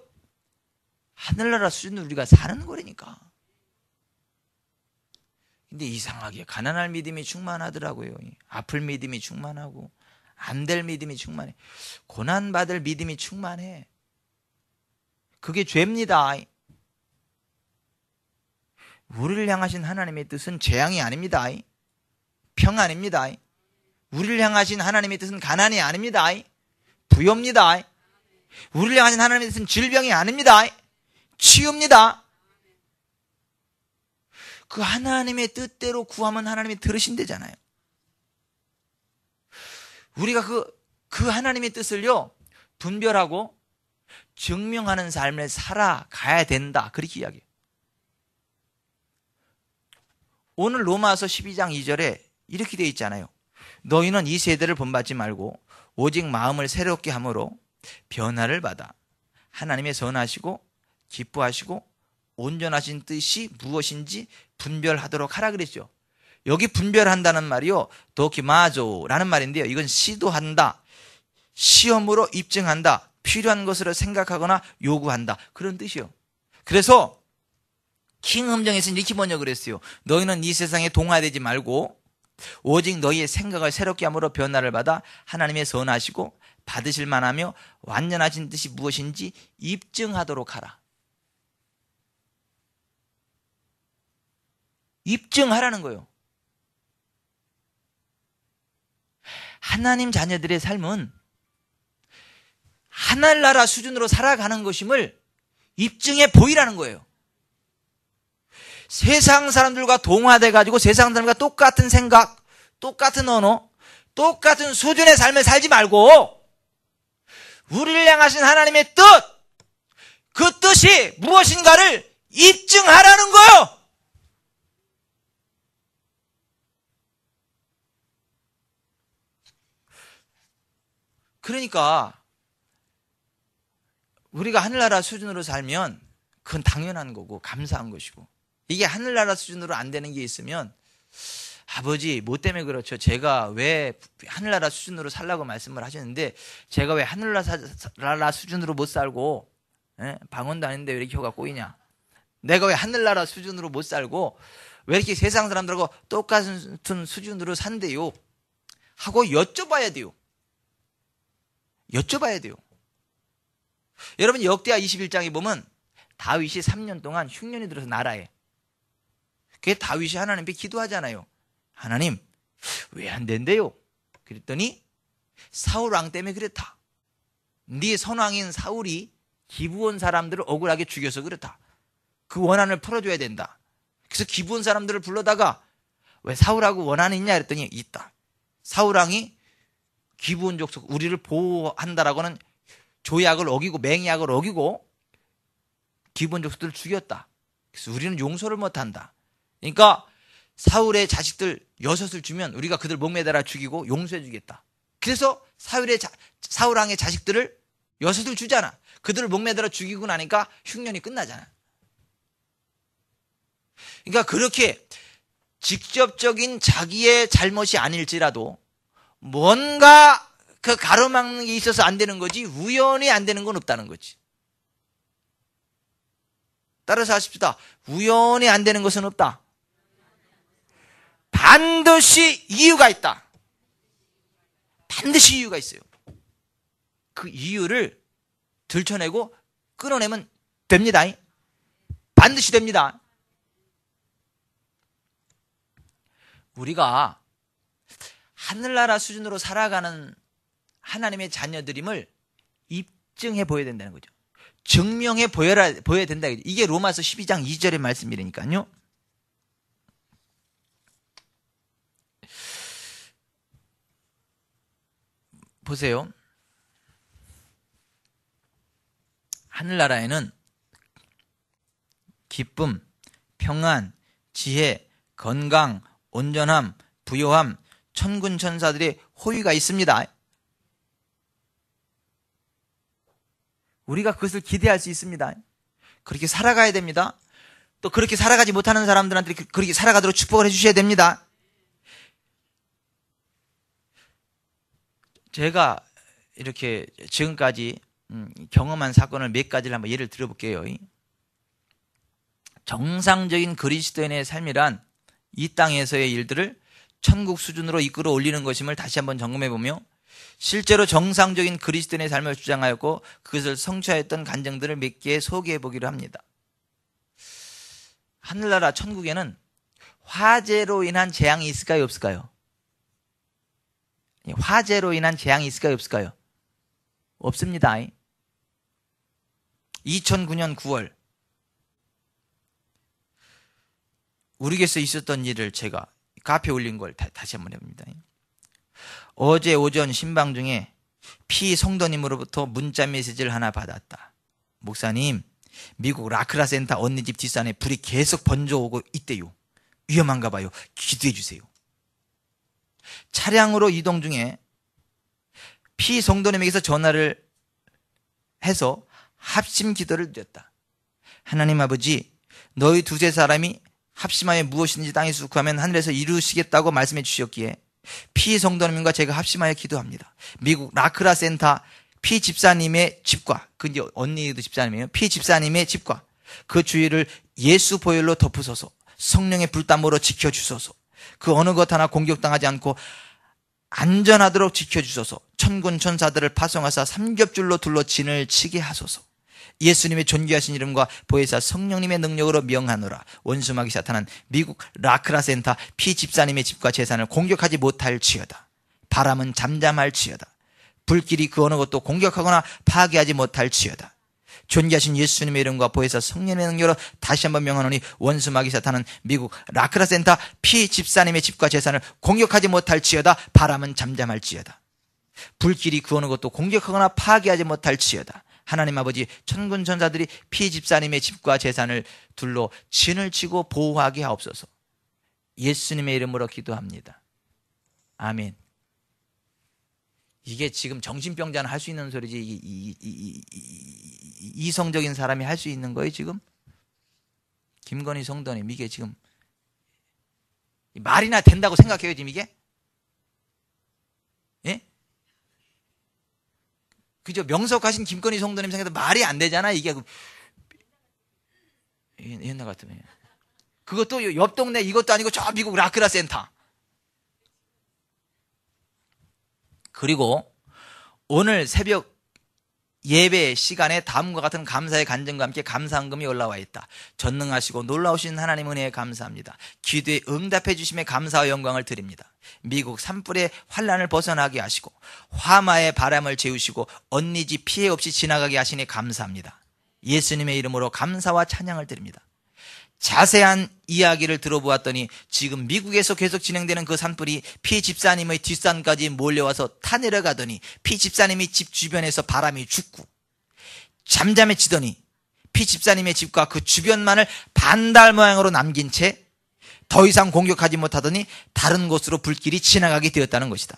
하늘나라 수준으로 우리가 사는 거라니까. 근데 이상하게 가난할 믿음이 충만하더라고요. 아플 믿음이 충만하고 안 될 믿음이 충만해. 고난받을 믿음이 충만해. 그게 죄입니다. 우리를 향하신 하나님의 뜻은 재앙이 아닙니다. 평안입니다. 우리를 향하신 하나님의 뜻은 가난이 아닙니다. 부여입니다. 우리를 향하신 하나님의 뜻은 질병이 아닙니다. 치유입니다. 그 하나님의 뜻대로 구하면 하나님이 들으신대잖아요. 우리가 그 하나님의 뜻을요, 분별하고 증명하는 삶을 살아가야 된다. 그렇게 이야기해요. 오늘 로마서 12장 2절에 이렇게 되어 있잖아요. 너희는 이 세대를 본받지 말고 오직 마음을 새롭게 함으로 변화를 받아 하나님의 선하시고 기뻐하시고 온전하신 뜻이 무엇인지 분별하도록 하라 그랬죠. 여기 분별한다는 말이요, 도키마조라는 말인데요, 이건 시도한다, 시험으로 입증한다, 필요한 것으로 생각하거나 요구한다, 그런 뜻이요. 그래서 킹음정에서는 이렇게 번역을 했어요. 너희는 이 세상에 동화되지 말고 오직 너희의 생각을 새롭게 함으로 변화를 받아 하나님의 선하시고 받으실 만하며 완전하신 뜻이 무엇인지 입증하도록 하라. 입증하라는 거예요. 하나님 자녀들의 삶은 하늘나라 수준으로 살아가는 것임을 입증해 보이라는 거예요. 세상 사람들과 동화돼가지고 세상 사람들과 똑같은 생각, 똑같은 언어, 똑같은 수준의 삶을 살지 말고 우리를 향하신 하나님의 뜻, 그 뜻이 무엇인가를 입증하라는 거예요. 그러니까 우리가 하늘나라 수준으로 살면 그건 당연한 거고 감사한 것이고, 이게 하늘나라 수준으로 안 되는 게 있으면, 아버지 뭐 때문에 그렇죠? 제가 왜 하늘나라 수준으로 살라고 말씀을 하셨는데 제가 왜 하늘나라 수준으로 못 살고, 방언도 아닌데 왜 이렇게 혀가 꼬이냐? 내가 왜 하늘나라 수준으로 못 살고 왜 이렇게 세상 사람들하고 똑같은 수준으로 산대요? 하고 여쭤봐야 돼요. 여쭤봐야 돼요. 여러분 역대하 21장에 보면 다윗이 3년 동안 흉년이 들어서 나라에, 그게 다윗이 하나님께 기도하잖아요. 하나님 왜 안 된대요? 그랬더니 사울 왕 때문에 그렇다. 네 선왕인 사울이 기브온 사람들을 억울하게 죽여서 그렇다. 그 원한을 풀어줘야 된다. 그래서 기브온 사람들을 불러다가 왜 사울하고 원한이 있냐 그랬더니 있다. 사울 왕이 기브온 족속 우리를 보호한다라고는 조약을 어기고 맹약을 어기고 기브온 족속들을 죽였다. 그래서 우리는 용서를 못한다. 그러니까 사울의 자식들 6을 주면 우리가 그들 목매달아 죽이고 용서해 주겠다. 그래서 사울 왕의 자식들을 6을 주잖아. 그들을 목매달아 죽이고 나니까 흉년이 끝나잖아. 그러니까 그렇게 직접적인 자기의 잘못이 아닐지라도 뭔가 그 가로막는 게 있어서 안 되는 거지 우연히 안 되는 건 없다는 거지. 따라서 하십시다. 우연히 안 되는 것은 없다. 반드시 이유가 있다. 반드시 이유가 있어요. 그 이유를 들춰내고 끊어내면 됩니다. 반드시 됩니다. 우리가 하늘나라 수준으로 살아가는 하나님의 자녀들임을 입증해 보여야 된다는 거죠. 증명해 보여야 된다. 이게 로마서 12장 2절의 말씀이라니까요. 보세요. 하늘나라에는 기쁨, 평안, 지혜, 건강, 온전함, 부요함, 천군 천사들의 호의가 있습니다. 우리가 그것을 기대할 수 있습니다. 그렇게 살아가야 됩니다. 또 그렇게 살아가지 못하는 사람들한테 그렇게 살아가도록 축복을 해주셔야 됩니다. 제가 이렇게 지금까지 경험한 사건을 몇 가지를 한번 예를 들어볼게요. 정상적인 그리스도인의 삶이란 이 땅에서의 일들을 천국 수준으로 이끌어 올리는 것임을 다시 한번 점검해 보며 실제로 정상적인 그리스도인의 삶을 주장하였고 그것을 성취하였던 간증들을 몇 개 소개해 보기로 합니다. 하늘나라 천국에는 화재로 인한 재앙이 있을까요, 없을까요? 화재로 인한 재앙이 있을까요, 없을까요? 없습니다. 2009년 9월 우리 교회에서 있었던 일을 제가 카페에 올린 걸 다시 한번 해봅니다. 어제 오전 신방 중에 피성도님으로부터 문자 메시지를 하나 받았다. 목사님, 미국 라크라 센터 언니 집 뒷산에 불이 계속 번져오고 있대요. 위험한가 봐요. 기도해 주세요. 차량으로 이동 중에 피성도님에게서 전화를 해서 합심 기도를 드렸다. 하나님 아버지, 너희 두세 사람이 합심하여 무엇이든지 땅에서 구하면 하늘에서 이루시겠다고 말씀해 주셨기에 피성도님과 제가 합심하여 기도합니다. 미국 라크라 센터 피 집사님의 집과, 그 이제 언니도 집사님이에요. 피 집사님의 집과 그 주위를 예수 보혈로 덮으소서. 성령의 불담으로 지켜주소서. 그 어느 것 하나 공격당하지 않고 안전하도록 지켜주소서. 천군 천사들을 파송하사 삼겹줄로 둘러 진을 치게 하소서. 예수님의 존귀하신 이름과 보혜사 성령님의 능력으로 명하노라. 원수마귀 사탄은 미국 라크라 센터 피 집사님의 집과 재산을 공격하지 못할지어다. 바람은 잠잠할지어다. 불길이 그 어느 것도 공격하거나 파괴하지 못할지어다. 존귀하신 예수님의 이름과 보혜사 성령의 능력으로 다시 한번 명하노니 원수마귀 사탄은 미국 라크라 센터 피 집사님의 집과 재산을 공격하지 못할지어다. 바람은 잠잠할지어다. 불길이 그 어느 것도 공격하거나 파괴하지 못할지어다. 하나님 아버지, 천군 천사들이 피 집사님의 집과 재산을 둘러 진을 치고 보호하게 하옵소서. 예수님의 이름으로 기도합니다. 아멘. 이게 지금 정신병자는 할 수 있는 소리지, 이성적인 사람이 할 수 있는 거예요, 지금? 김건희 성도님, 이게 지금 말이나 된다고 생각해요, 지금 이게? 예? 그죠? 명석하신 김건희 성도님 생각해도 말이 안 되잖아, 이게. 옛날 같으면. 그것도 옆 동네 이것도 아니고 저 미국 라크라 센터. 그리고 오늘 새벽 예배 시간에 다음과 같은 감사의 간증과 함께 감사헌금이 올라와 있다. 전능하시고 놀라우신 하나님 은혜에 감사합니다. 기도에 응답해 주심에 감사와 영광을 드립니다. 미국 산불의 환란을 벗어나게 하시고 화마의 바람을 재우시고 언니 집 피해 없이 지나가게 하시니 감사합니다. 예수님의 이름으로 감사와 찬양을 드립니다. 자세한 이야기를 들어보았더니 지금 미국에서 계속 진행되는 그 산불이 피 집사님의 뒷산까지 몰려와서 타내려가더니 피 집사님의 집 주변에서 바람이 죽고 잠잠해지더니 피 집사님의 집과 그 주변만을 반달 모양으로 남긴 채 더 이상 공격하지 못하더니 다른 곳으로 불길이 지나가게 되었다는 것이다.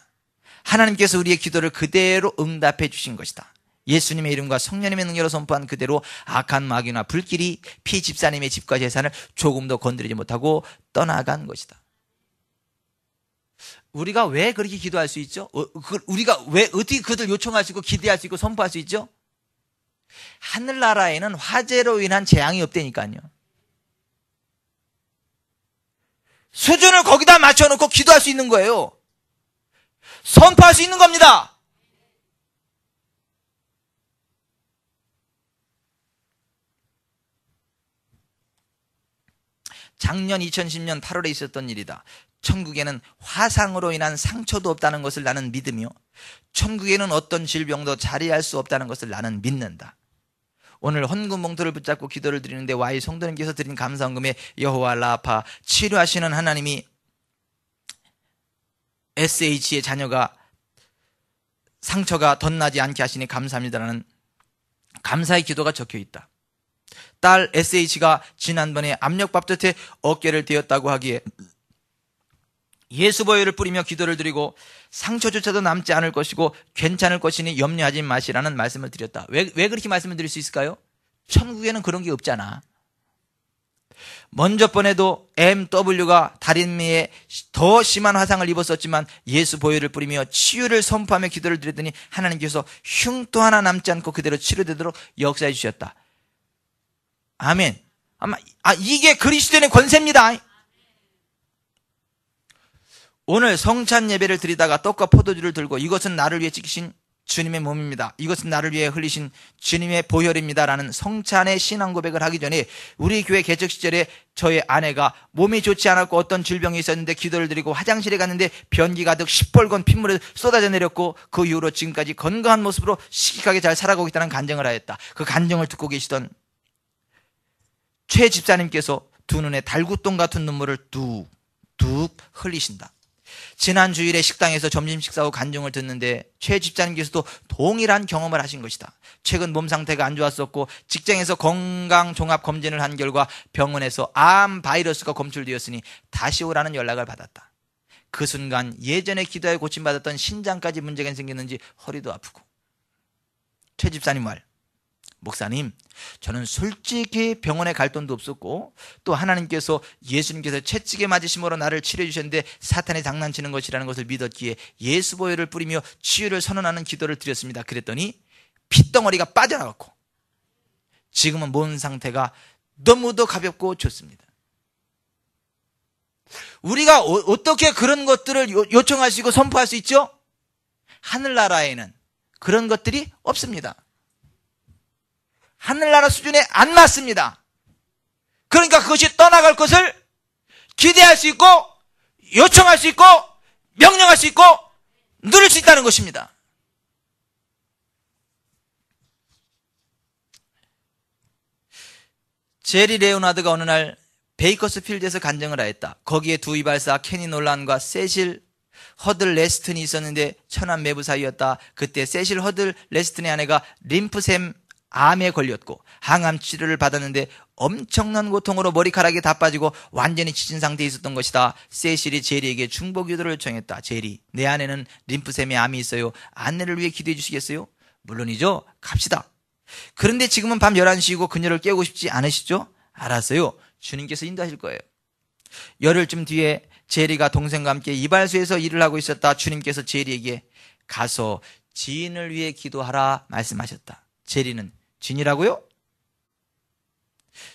하나님께서 우리의 기도를 그대로 응답해 주신 것이다. 예수님의 이름과 성령님의 능력으로 선포한 그대로 악한 마귀나 불길이 피 집사님의 집과 재산을 조금도 건드리지 못하고 떠나간 것이다. 우리가 왜 그렇게 기도할 수 있죠? 우리가 왜 어떻게 그들 요청할 수 있고 기대할 수 있고 선포할 수 있죠? 하늘나라에는 화재로 인한 재앙이 없다니까요. 수준을 거기다 맞춰놓고 기도할 수 있는 거예요. 선포할 수 있는 겁니다. 작년 2010년 8월에 있었던 일이다. 천국에는 화상으로 인한 상처도 없다는 것을 나는 믿으며 천국에는 어떤 질병도 자리할 수 없다는 것을 나는 믿는다. 오늘 헌금 봉투를 붙잡고 기도를 드리는데 와이 성도님께서 드린 감사헌금에 여호와 라파 치료하시는 하나님이 SH의 자녀가 상처가 덧나지 않게 하시니 감사합니다라는 감사의 기도가 적혀 있다. 딸 SH가 지난번에 압력밥솥에 어깨를 대었다고 하기에 예수 보혈을 뿌리며 기도를 드리고 상처조차도 남지 않을 것이고 괜찮을 것이니 염려하지 마시라는 말씀을 드렸다. 왜 그렇게 말씀을 드릴 수 있을까요? 천국에는 그런 게 없잖아. 먼저 번에도 MW가 다리미에 더 심한 화상을 입었었지만 예수 보혈을 뿌리며 치유를 선포하며 기도를 드렸더니 하나님께서 흉도 하나 남지 않고 그대로 치료되도록 역사해 주셨다. 아멘. 이게 그리스도인의 권세입니다. 오늘 성찬 예배를 드리다가 떡과 포도주를 들고 이것은 나를 위해 지키신 주님의 몸입니다. 이것은 나를 위해 흘리신 주님의 보혈입니다. 라는 성찬의 신앙 고백을 하기 전에 우리 교회 개척 시절에 저의 아내가 몸이 좋지 않았고 어떤 질병이 있었는데 기도를 드리고 화장실에 갔는데 변기 가득 시뻘건 핏물이 쏟아져 내렸고 그 이후로 지금까지 건강한 모습으로 시기하게 잘 살아가고 있다는 간증을 하였다. 그 간증을 듣고 계시던 최 집사님께서 두 눈에 달구똥 같은 눈물을 뚝뚝 흘리신다. 지난 주일에 식당에서 점심 식사 후 간증을 듣는데 최 집사님께서도 동일한 경험을 하신 것이다. 최근 몸 상태가 안 좋았었고 직장에서 건강 종합 검진을 한 결과 병원에서 암 바이러스가 검출되었으니 다시 오라는 연락을 받았다. 그 순간 예전에 기도하여 고침받았던 신장까지 문제가 생겼는지 허리도 아프고 최 집사님 말, 목사님, 저는 솔직히 병원에 갈 돈도 없었고 또 하나님께서 예수님께서 채찍에 맞으심으로 나를 치료해 주셨는데 사탄이 장난치는 것이라는 것을 믿었기에 예수 보혈을 뿌리며 치유를 선언하는 기도를 드렸습니다. 그랬더니 핏덩어리가 빠져나갔고 지금은 몸 상태가 너무도 가볍고 좋습니다. 우리가 어떻게 그런 것들을 요청할 수 있고 선포할 수 있죠? 하늘나라에는 그런 것들이 없습니다. 하늘나라 수준에 안 맞습니다. 그러니까 그것이 떠나갈 것을 기대할 수 있고 요청할 수 있고 명령할 수 있고 누릴 수 있다는 것입니다. 제리 레오나드가 어느 날 베이커스필드에서 간증을 하였다. 거기에 두 이발사 케니 놀란과 세실 허들 레스튼이 있었는데 천안 매부 사이였다. 그때 세실 허들 레스튼의 아내가 림프샘 암에 걸렸고 항암 치료를 받았는데 엄청난 고통으로 머리카락이 다 빠지고 완전히 지친 상태에 있었던 것이다. 세실이 제리에게 중보 기도를 요청했다. 제리, 내 아내는 림프샘에 암이 있어요. 아내를 위해 기도해 주시겠어요? 물론이죠. 갑시다. 그런데 지금은 밤 11시이고 그녀를 깨우고 싶지 않으시죠? 알았어요. 주님께서 인도하실 거예요. 열흘쯤 뒤에 제리가 동생과 함께 이발소에서 일을 하고 있었다. 주님께서 제리에게 가서 지인을 위해 기도하라 말씀하셨다. 제리는 진이라고요?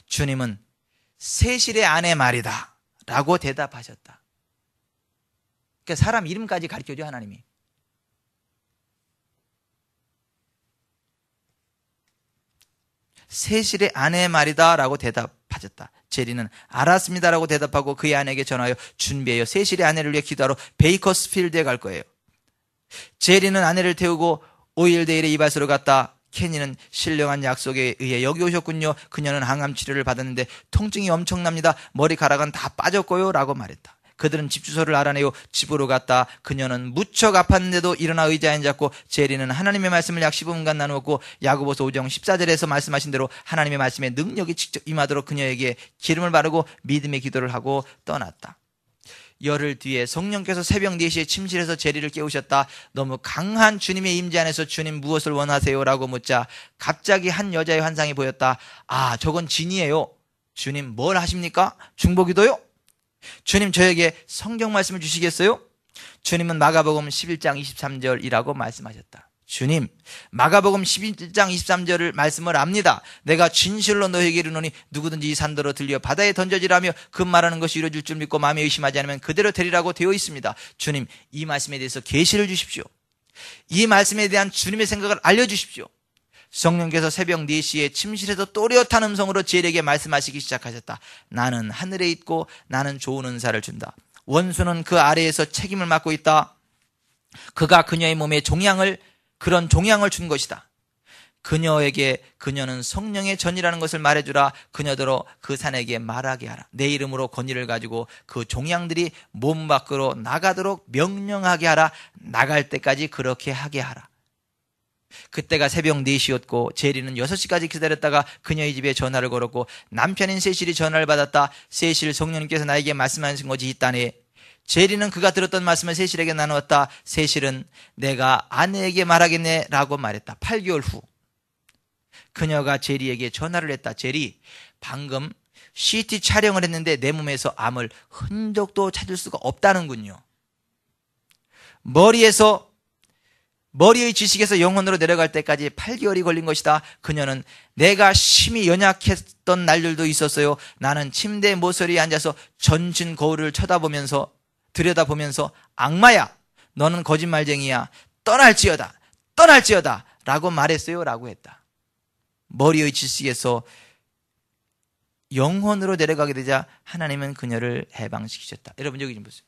주님은 세실의 아내 말이다 라고 대답하셨다. 그러니까 사람 이름까지 가르쳐줘 하나님이. 세실의 아내 말이다 라고 대답하셨다. 제리는 알았습니다 라고 대답하고 그의 아내에게 전화하여 준비해요. 세실의 아내를 위해 기도하러 베이커스필드에 갈 거예요. 제리는 아내를 태우고 오일데일의 이발소로 갔다. 케니는 신령한 약속에 의해 여기 오셨군요. 그녀는 항암 치료를 받았는데 통증이 엄청납니다. 머리카락은 다 빠졌고요 라고 말했다. 그들은 집 주소를 알아내요. 집으로 갔다. 그녀는 무척 아팠는데도 일어나 의자에 앉았고 제리는 하나님의 말씀을 약 15분간 나누었고 야고보서 5장 14절에서 말씀하신 대로 하나님의 말씀에 능력이 직접 임하도록 그녀에게 기름을 바르고 믿음의 기도를 하고 떠났다. 열흘 뒤에 성령께서 새벽 4시에 침실에서 제리를 깨우셨다. 너무 강한 주님의 임재 안에서 주님 무엇을 원하세요? 라고 묻자 갑자기 한 여자의 환상이 보였다. 아, 저건 진이에요. 주님 뭘 하십니까? 중보기도요? 주님 저에게 성경 말씀을 주시겠어요? 주님은 마가복음 11장 23절이라고 말씀하셨다. 주님, 마가복음 11장 23절을 말씀을 압니다. 내가 진실로 너에게 이르노니 누구든지 이 산더러 들려 바다에 던져지라며 그 말하는 것이 이루어질 줄 믿고 마음에 의심하지 않으면 그대로 되리라고 되어 있습니다. 주님, 이 말씀에 대해서 계시를 주십시오. 이 말씀에 대한 주님의 생각을 알려주십시오. 성령께서 새벽 4시에 침실에서 또렷한 음성으로 제리에게 말씀하시기 시작하셨다. 나는 하늘에 있고 나는 좋은 은사를 준다. 원수는 그 아래에서 책임을 맡고 있다. 그가 그녀의 몸에 그런 종양을 준 것이다. 그녀에게 그녀는 성령의 전이라는 것을 말해주라. 그녀더러 그 산에게 말하게 하라. 내 이름으로 권위를 가지고 그 종양들이 몸 밖으로 나가도록 명령하게 하라. 나갈 때까지 그렇게 하게 하라. 그때가 새벽 4시였고 제리는 6시까지 기다렸다가 그녀의 집에 전화를 걸었고 남편인 세실이 전화를 받았다. 세실, 성령님께서 나에게 말씀하신 것이 있다네. 제리는 그가 들었던 말씀을 세실에게 나누었다. 세실은 내가 아내에게 말하겠네 라고 말했다. 8개월 후 그녀가 제리에게 전화를 했다. 제리, 방금 CT 촬영을 했는데 내 몸에서 암을 흔적도 찾을 수가 없다는군요. 머리의 지식에서 영혼으로 내려갈 때까지 8개월이 걸린 것이다. 그녀는 내가 심히 연약했던 날들도 있었어요. 나는 침대 모서리에 앉아서 전진 거울을 쳐다보면서 들여다보면서 악마야, 너는 거짓말쟁이야, 떠날지어다, 떠날지어다 라고 말했어요 라고 했다. 머리의 질식에서 영혼으로 내려가게 되자 하나님은 그녀를 해방시키셨다. 여러분 여기 좀 보세요.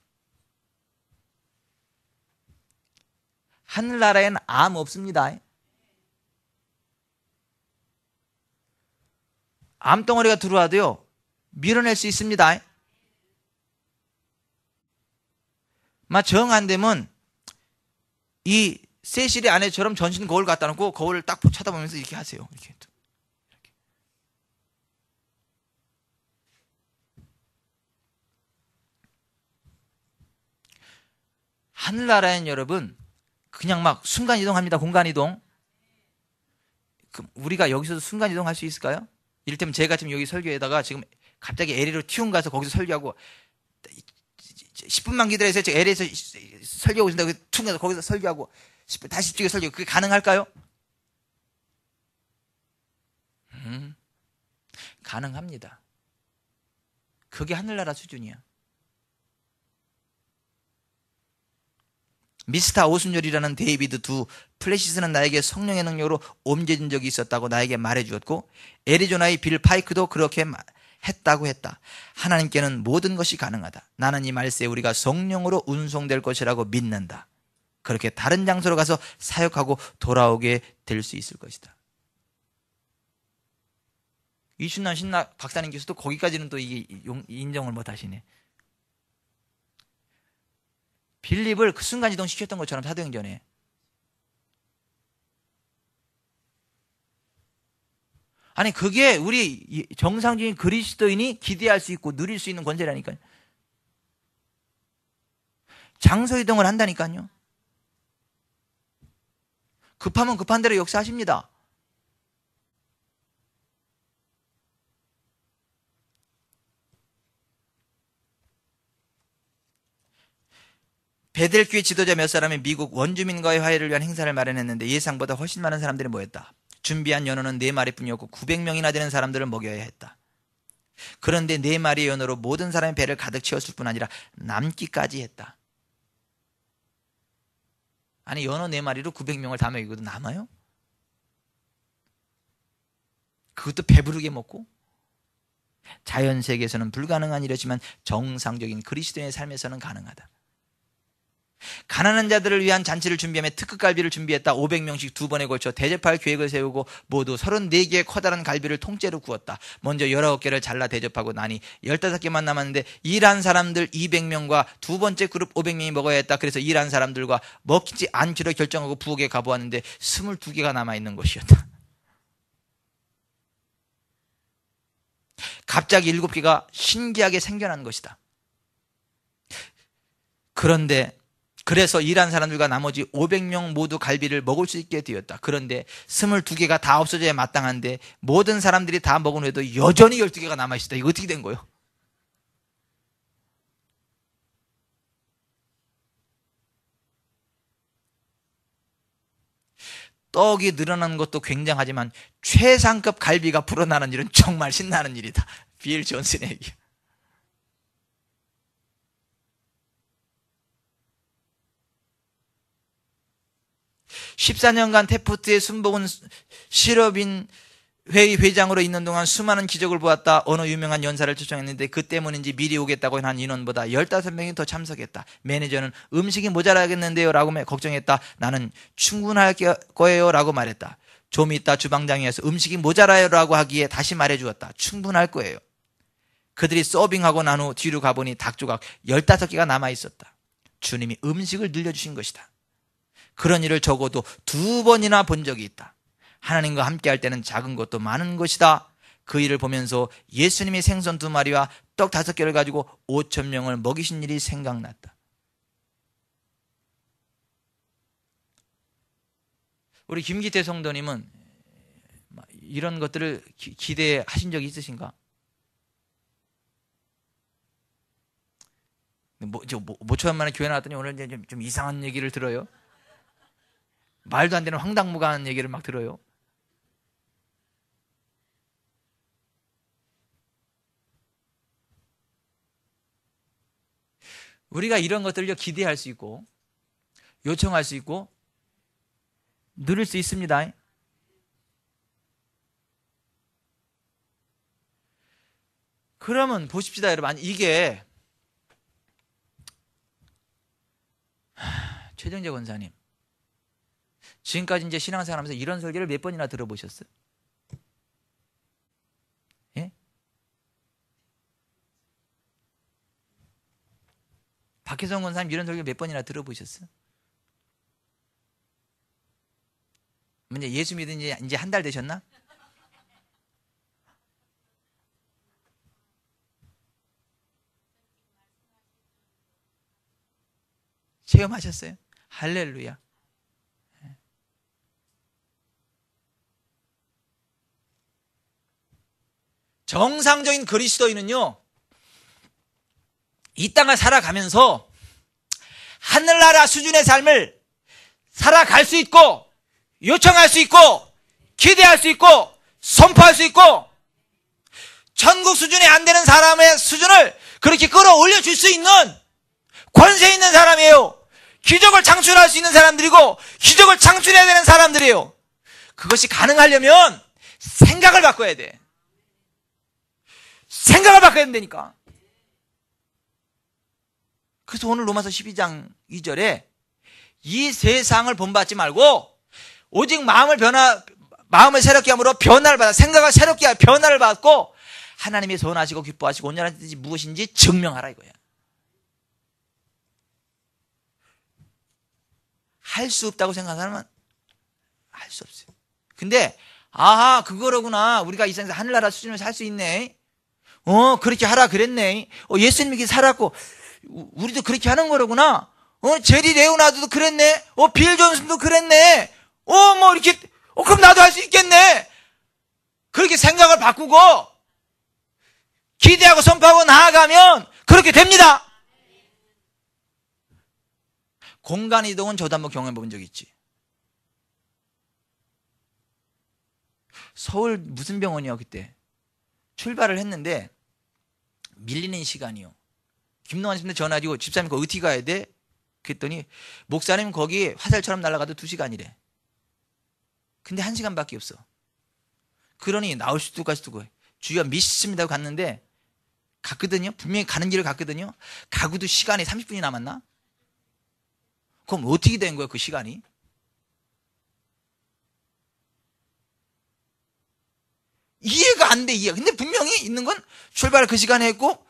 하늘나라에는 암 없습니다. 암덩어리가 들어와도요 밀어낼 수 있습니다. 정 안 되면 이 세실의 안에처럼 전신 거울 갖다 놓고 거울을 딱 쳐다보면서 이렇게 하세요. 이렇게. 하늘나라엔 여러분 그냥 막 순간이동합니다. 공간이동. 우리가 여기서도 순간이동할 수 있을까요? 이를테면 제가 지금 여기 설교에다가 지금 갑자기 LA로 튀운 가서 거기서 설교하고 10분만 기다려서 LA에서 설교하고 있는데 튀운 가서 거기서 설교하고 10분 다시 이쪽에 설교. 그게 가능할까요? 가능합니다. 그게 하늘나라 수준이야. 미스터 오순절이라는 데이비드 두 플래시스는 나에게 성령의 능력으로 옮겨진 적이 있었다고 나에게 말해주었고 애리조나의 빌 파이크도 그렇게 했다고 했다. 하나님께는 모든 것이 가능하다. 나는 이 말세에 우리가 성령으로 운송될 것이라고 믿는다. 그렇게 다른 장소로 가서 사역하고 돌아오게 될 수 있을 것이다. 이춘남 신나 박사님 교수도 거기까지는 또 이게 인정을 못 하시네. 빌립을 그 순간이동 시켰던 것처럼 사도행전에. 아니 그게 우리 정상적인 그리스도인이 기대할 수 있고 누릴 수 있는 권세라니까요. 장소 이동을 한다니까요. 급하면 급한 대로 역사하십니다. 베델교회 지도자 몇 사람이 미국 원주민과의 화해를 위한 행사를 마련했는데 예상보다 훨씬 많은 사람들이 모였다. 준비한 연어는 4마리뿐이었고 900명이나 되는 사람들을 먹여야 했다. 그런데 4마리의 연어로 모든 사람의 배를 가득 채웠을 뿐 아니라 남기까지 했다. 아니 연어 4마리로 900명을 다 먹이고도 남아요? 그것도 배부르게 먹고? 자연 세계에서는 불가능한 일이었지만 정상적인 그리스도인의 삶에서는 가능하다. 가난한 자들을 위한 잔치를 준비하며 특급 갈비를 준비했다. 500명씩 2번에 걸쳐 대접할 계획을 세우고 모두 34개의 커다란 갈비를 통째로 구웠다. 먼저 19개를 잘라 대접하고 나니 15개만 남았는데 일한 사람들 200명과 두 번째 그룹 500명이 먹어야 했다. 그래서 일한 사람들과 먹지 않기로 결정하고 부엌에 가보았는데 22개가 남아있는 것이었다. 갑자기 7개가 신기하게 생겨난 것이다. 그래서 일한 사람들과 나머지 500명 모두 갈비를 먹을 수 있게 되었다. 그런데 22개가 다 없어져야 마땅한데 모든 사람들이 다 먹은 후에도 여전히 12개가 남아있었다. 이거 어떻게 된 거예요? 떡이 늘어나는 것도 굉장하지만 최상급 갈비가 불어나는 일은 정말 신나는 일이다. 빌 존슨의 얘기. 14년간 테프트의 순복은 실업인 회의 회장으로 있는 동안 수많은 기적을 보았다. 어느 유명한 연사를 초청했는데 그 때문인지 미리 오겠다고 한 인원보다 15명이 더 참석했다. 매니저는 음식이 모자라겠는데요 라고 걱정했다. 나는 충분할 거예요 라고 말했다. 좀 이따 주방장이어서 음식이 모자라요 라고 하기에 다시 말해주었다. 충분할 거예요. 그들이 서빙하고 난 후 뒤로 가보니 닭조각 15개가 남아있었다. 주님이 음식을 늘려주신 것이다. 그런 일을 적어도 2번이나 본 적이 있다. 하나님과 함께 할 때는 작은 것도 많은 것이다. 그 일을 보면서 예수님이 생선 2마리와 떡 5개를 가지고 5,000명을 먹이신 일이 생각났다. 우리 김기태 성도님은 이런 것들을 기대하신 적이 있으신가? 모처럼 만에 교회 나왔더니 오늘 이제 좀 이상한 얘기를 들어요. 말도 안 되는 황당무계한 얘기를 막 들어요. 우리가 이런 것들을 기대할 수 있고 요청할 수 있고 누릴 수 있습니다. 그러면 보십시다, 여러분. 이게 최정재 권사님, 지금까지 이제 신앙생활하면서 이런 설교를 몇 번이나 들어보셨어요? 예? 박혜성 권사님 이런 설교 몇 번이나 들어보셨어요? 이제 예수 믿은 지 이제 한 달 되셨나? 체험하셨어요? 할렐루야. 정상적인 그리스도인은요, 이 땅을 살아가면서 하늘나라 수준의 삶을 살아갈 수 있고, 요청할 수 있고, 기대할 수 있고, 선포할 수 있고, 천국 수준이 안 되는 사람의 수준을 그렇게 끌어올려 줄 수 있는 권세 있는 사람이에요. 기적을 창출할 수 있는 사람들이고 기적을 창출해야 되는 사람들이에요. 그것이 가능하려면 생각을 바꿔야 돼. 생각을 바꿔야 된다니까. 그래서 오늘 로마서 12장 2절에 이 세상을 본받지 말고 오직 마음을 새롭게 함으로 변화를 받아, 생각을 새롭게 하여 변화를 받고 하나님이 선하시고 기뻐하시고 온전한 뜻이 무엇인지 증명하라 이거야. 할 수 없다고 생각하는 사람은 할 수 없어요. 근데 아하, 그거로구나. 우리가 이 세상에서 하늘나라 수준을 살 수 있네. 그렇게 하라 그랬네. 예수님이 살았고 우리도 그렇게 하는 거로구나. 제리 레오나드도 그랬네. 빌 존슨도 그랬네. 뭐 이렇게 그럼 나도 할 수 있겠네. 그렇게 생각을 바꾸고 기대하고 선포하고 나아가면 그렇게 됩니다. 공간 이동은 저도 한번 경험해 본 적 있지. 서울 무슨 병원이요 그때 출발을 했는데 밀리는 시간이요. 김동환 씨한테 전화하고 집사님 거기 어떻게 가야 돼? 그랬더니 목사님 거기 화살처럼 날아가도 2시간이래. 근데 1시간밖에 없어. 그러니 나올 수도 갈 수도 주여 믿습니다 하고 갔는데 갔거든요. 분명히 가는 길을 갔거든요. 가고도 시간이 30분이 남았나? 그럼 어떻게 된 거야 그 시간이? 이해가 안 돼, 이해가. 근데 분명히 있는 건 출발을 그 시간에 했고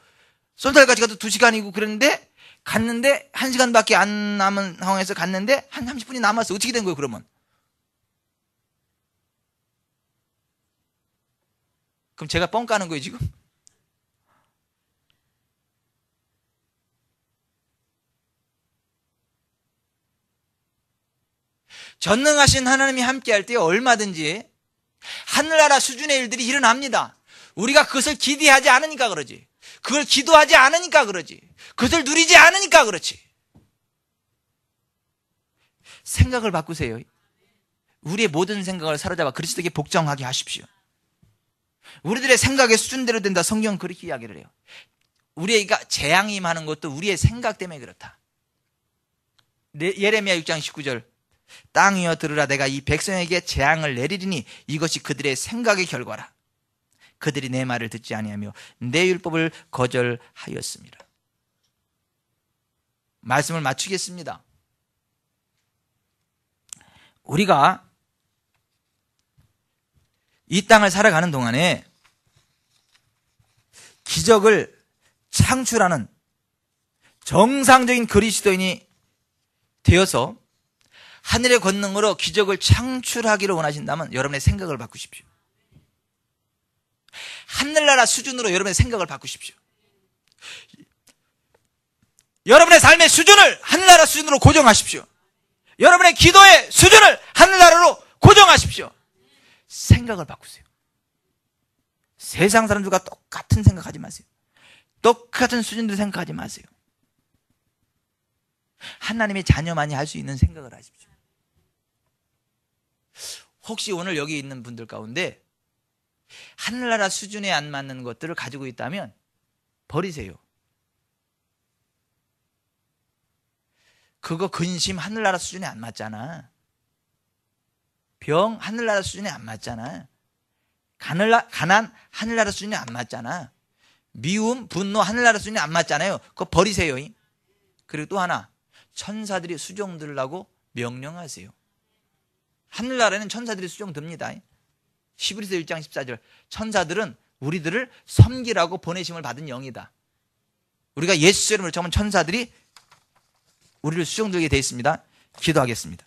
선탈까지 가도 2시간이고 그랬는데 갔는데 1시간밖에 안 남은 상황에서 갔는데 한 30분이 남았어. 어떻게 된 거예요 그러면? 그럼 제가 뻥 까는 거예요 지금? 전능하신 하나님이 함께할 때 얼마든지 하늘나라 수준의 일들이 일어납니다. 우리가 그것을 기대하지 않으니까 그러지. 그걸 기도하지 않으니까 그러지. 그것을 누리지 않으니까 그렇지. 생각을 바꾸세요. 우리의 모든 생각을 사로잡아 그리스도에게 복종하게 하십시오. 우리들의 생각의 수준대로 된다. 성경은 그렇게 이야기를 해요. 우리가 재앙이 임하는 것도 우리의 생각 때문에 그렇다. 예레미야 6장 19절 땅 위여 들으라. 내가 이 백성에게 재앙을 내리리니 이것이 그들의 생각의 결과라. 그들이 내 말을 듣지 아니하며 내 율법을 거절하였습니다. 말씀을 마치겠습니다. 우리가 이 땅을 살아가는 동안에 기적을 창출하는 정상적인 그리스도인이 되어서 하늘의 권능으로 기적을 창출하기를 원하신다면 여러분의 생각을 바꾸십시오. 하늘나라 수준으로 여러분의 생각을 바꾸십시오. 여러분의 삶의 수준을 하늘나라 수준으로 고정하십시오. 여러분의 기도의 수준을 하늘나라로 고정하십시오. 생각을 바꾸세요. 세상 사람들과 똑같은 생각하지 마세요. 똑같은 수준으로 생각하지 마세요. 하나님의 자녀만이 할 수 있는 생각을 하십시오. 혹시 오늘 여기 있는 분들 가운데 하늘나라 수준에 안 맞는 것들을 가지고 있다면 버리세요. 그거 근심 하늘나라 수준에 안 맞잖아. 병 하늘나라 수준에 안 맞잖아. 가난 하늘나라 수준에 안 맞잖아. 미움, 분노 하늘나라 수준에 안 맞잖아요. 그거 버리세요. 그리고 또 하나, 천사들이 수종 들라고 명령하세요. 하늘나라에는 천사들이 수종 듭니다. 히브리서 1장 14절. 천사들은 우리들을 섬기라고 보내심을 받은 영이다. 우리가 예수 이름으로 청하면 천사들이 우리를 수종 들게 되어 있습니다. 기도하겠습니다.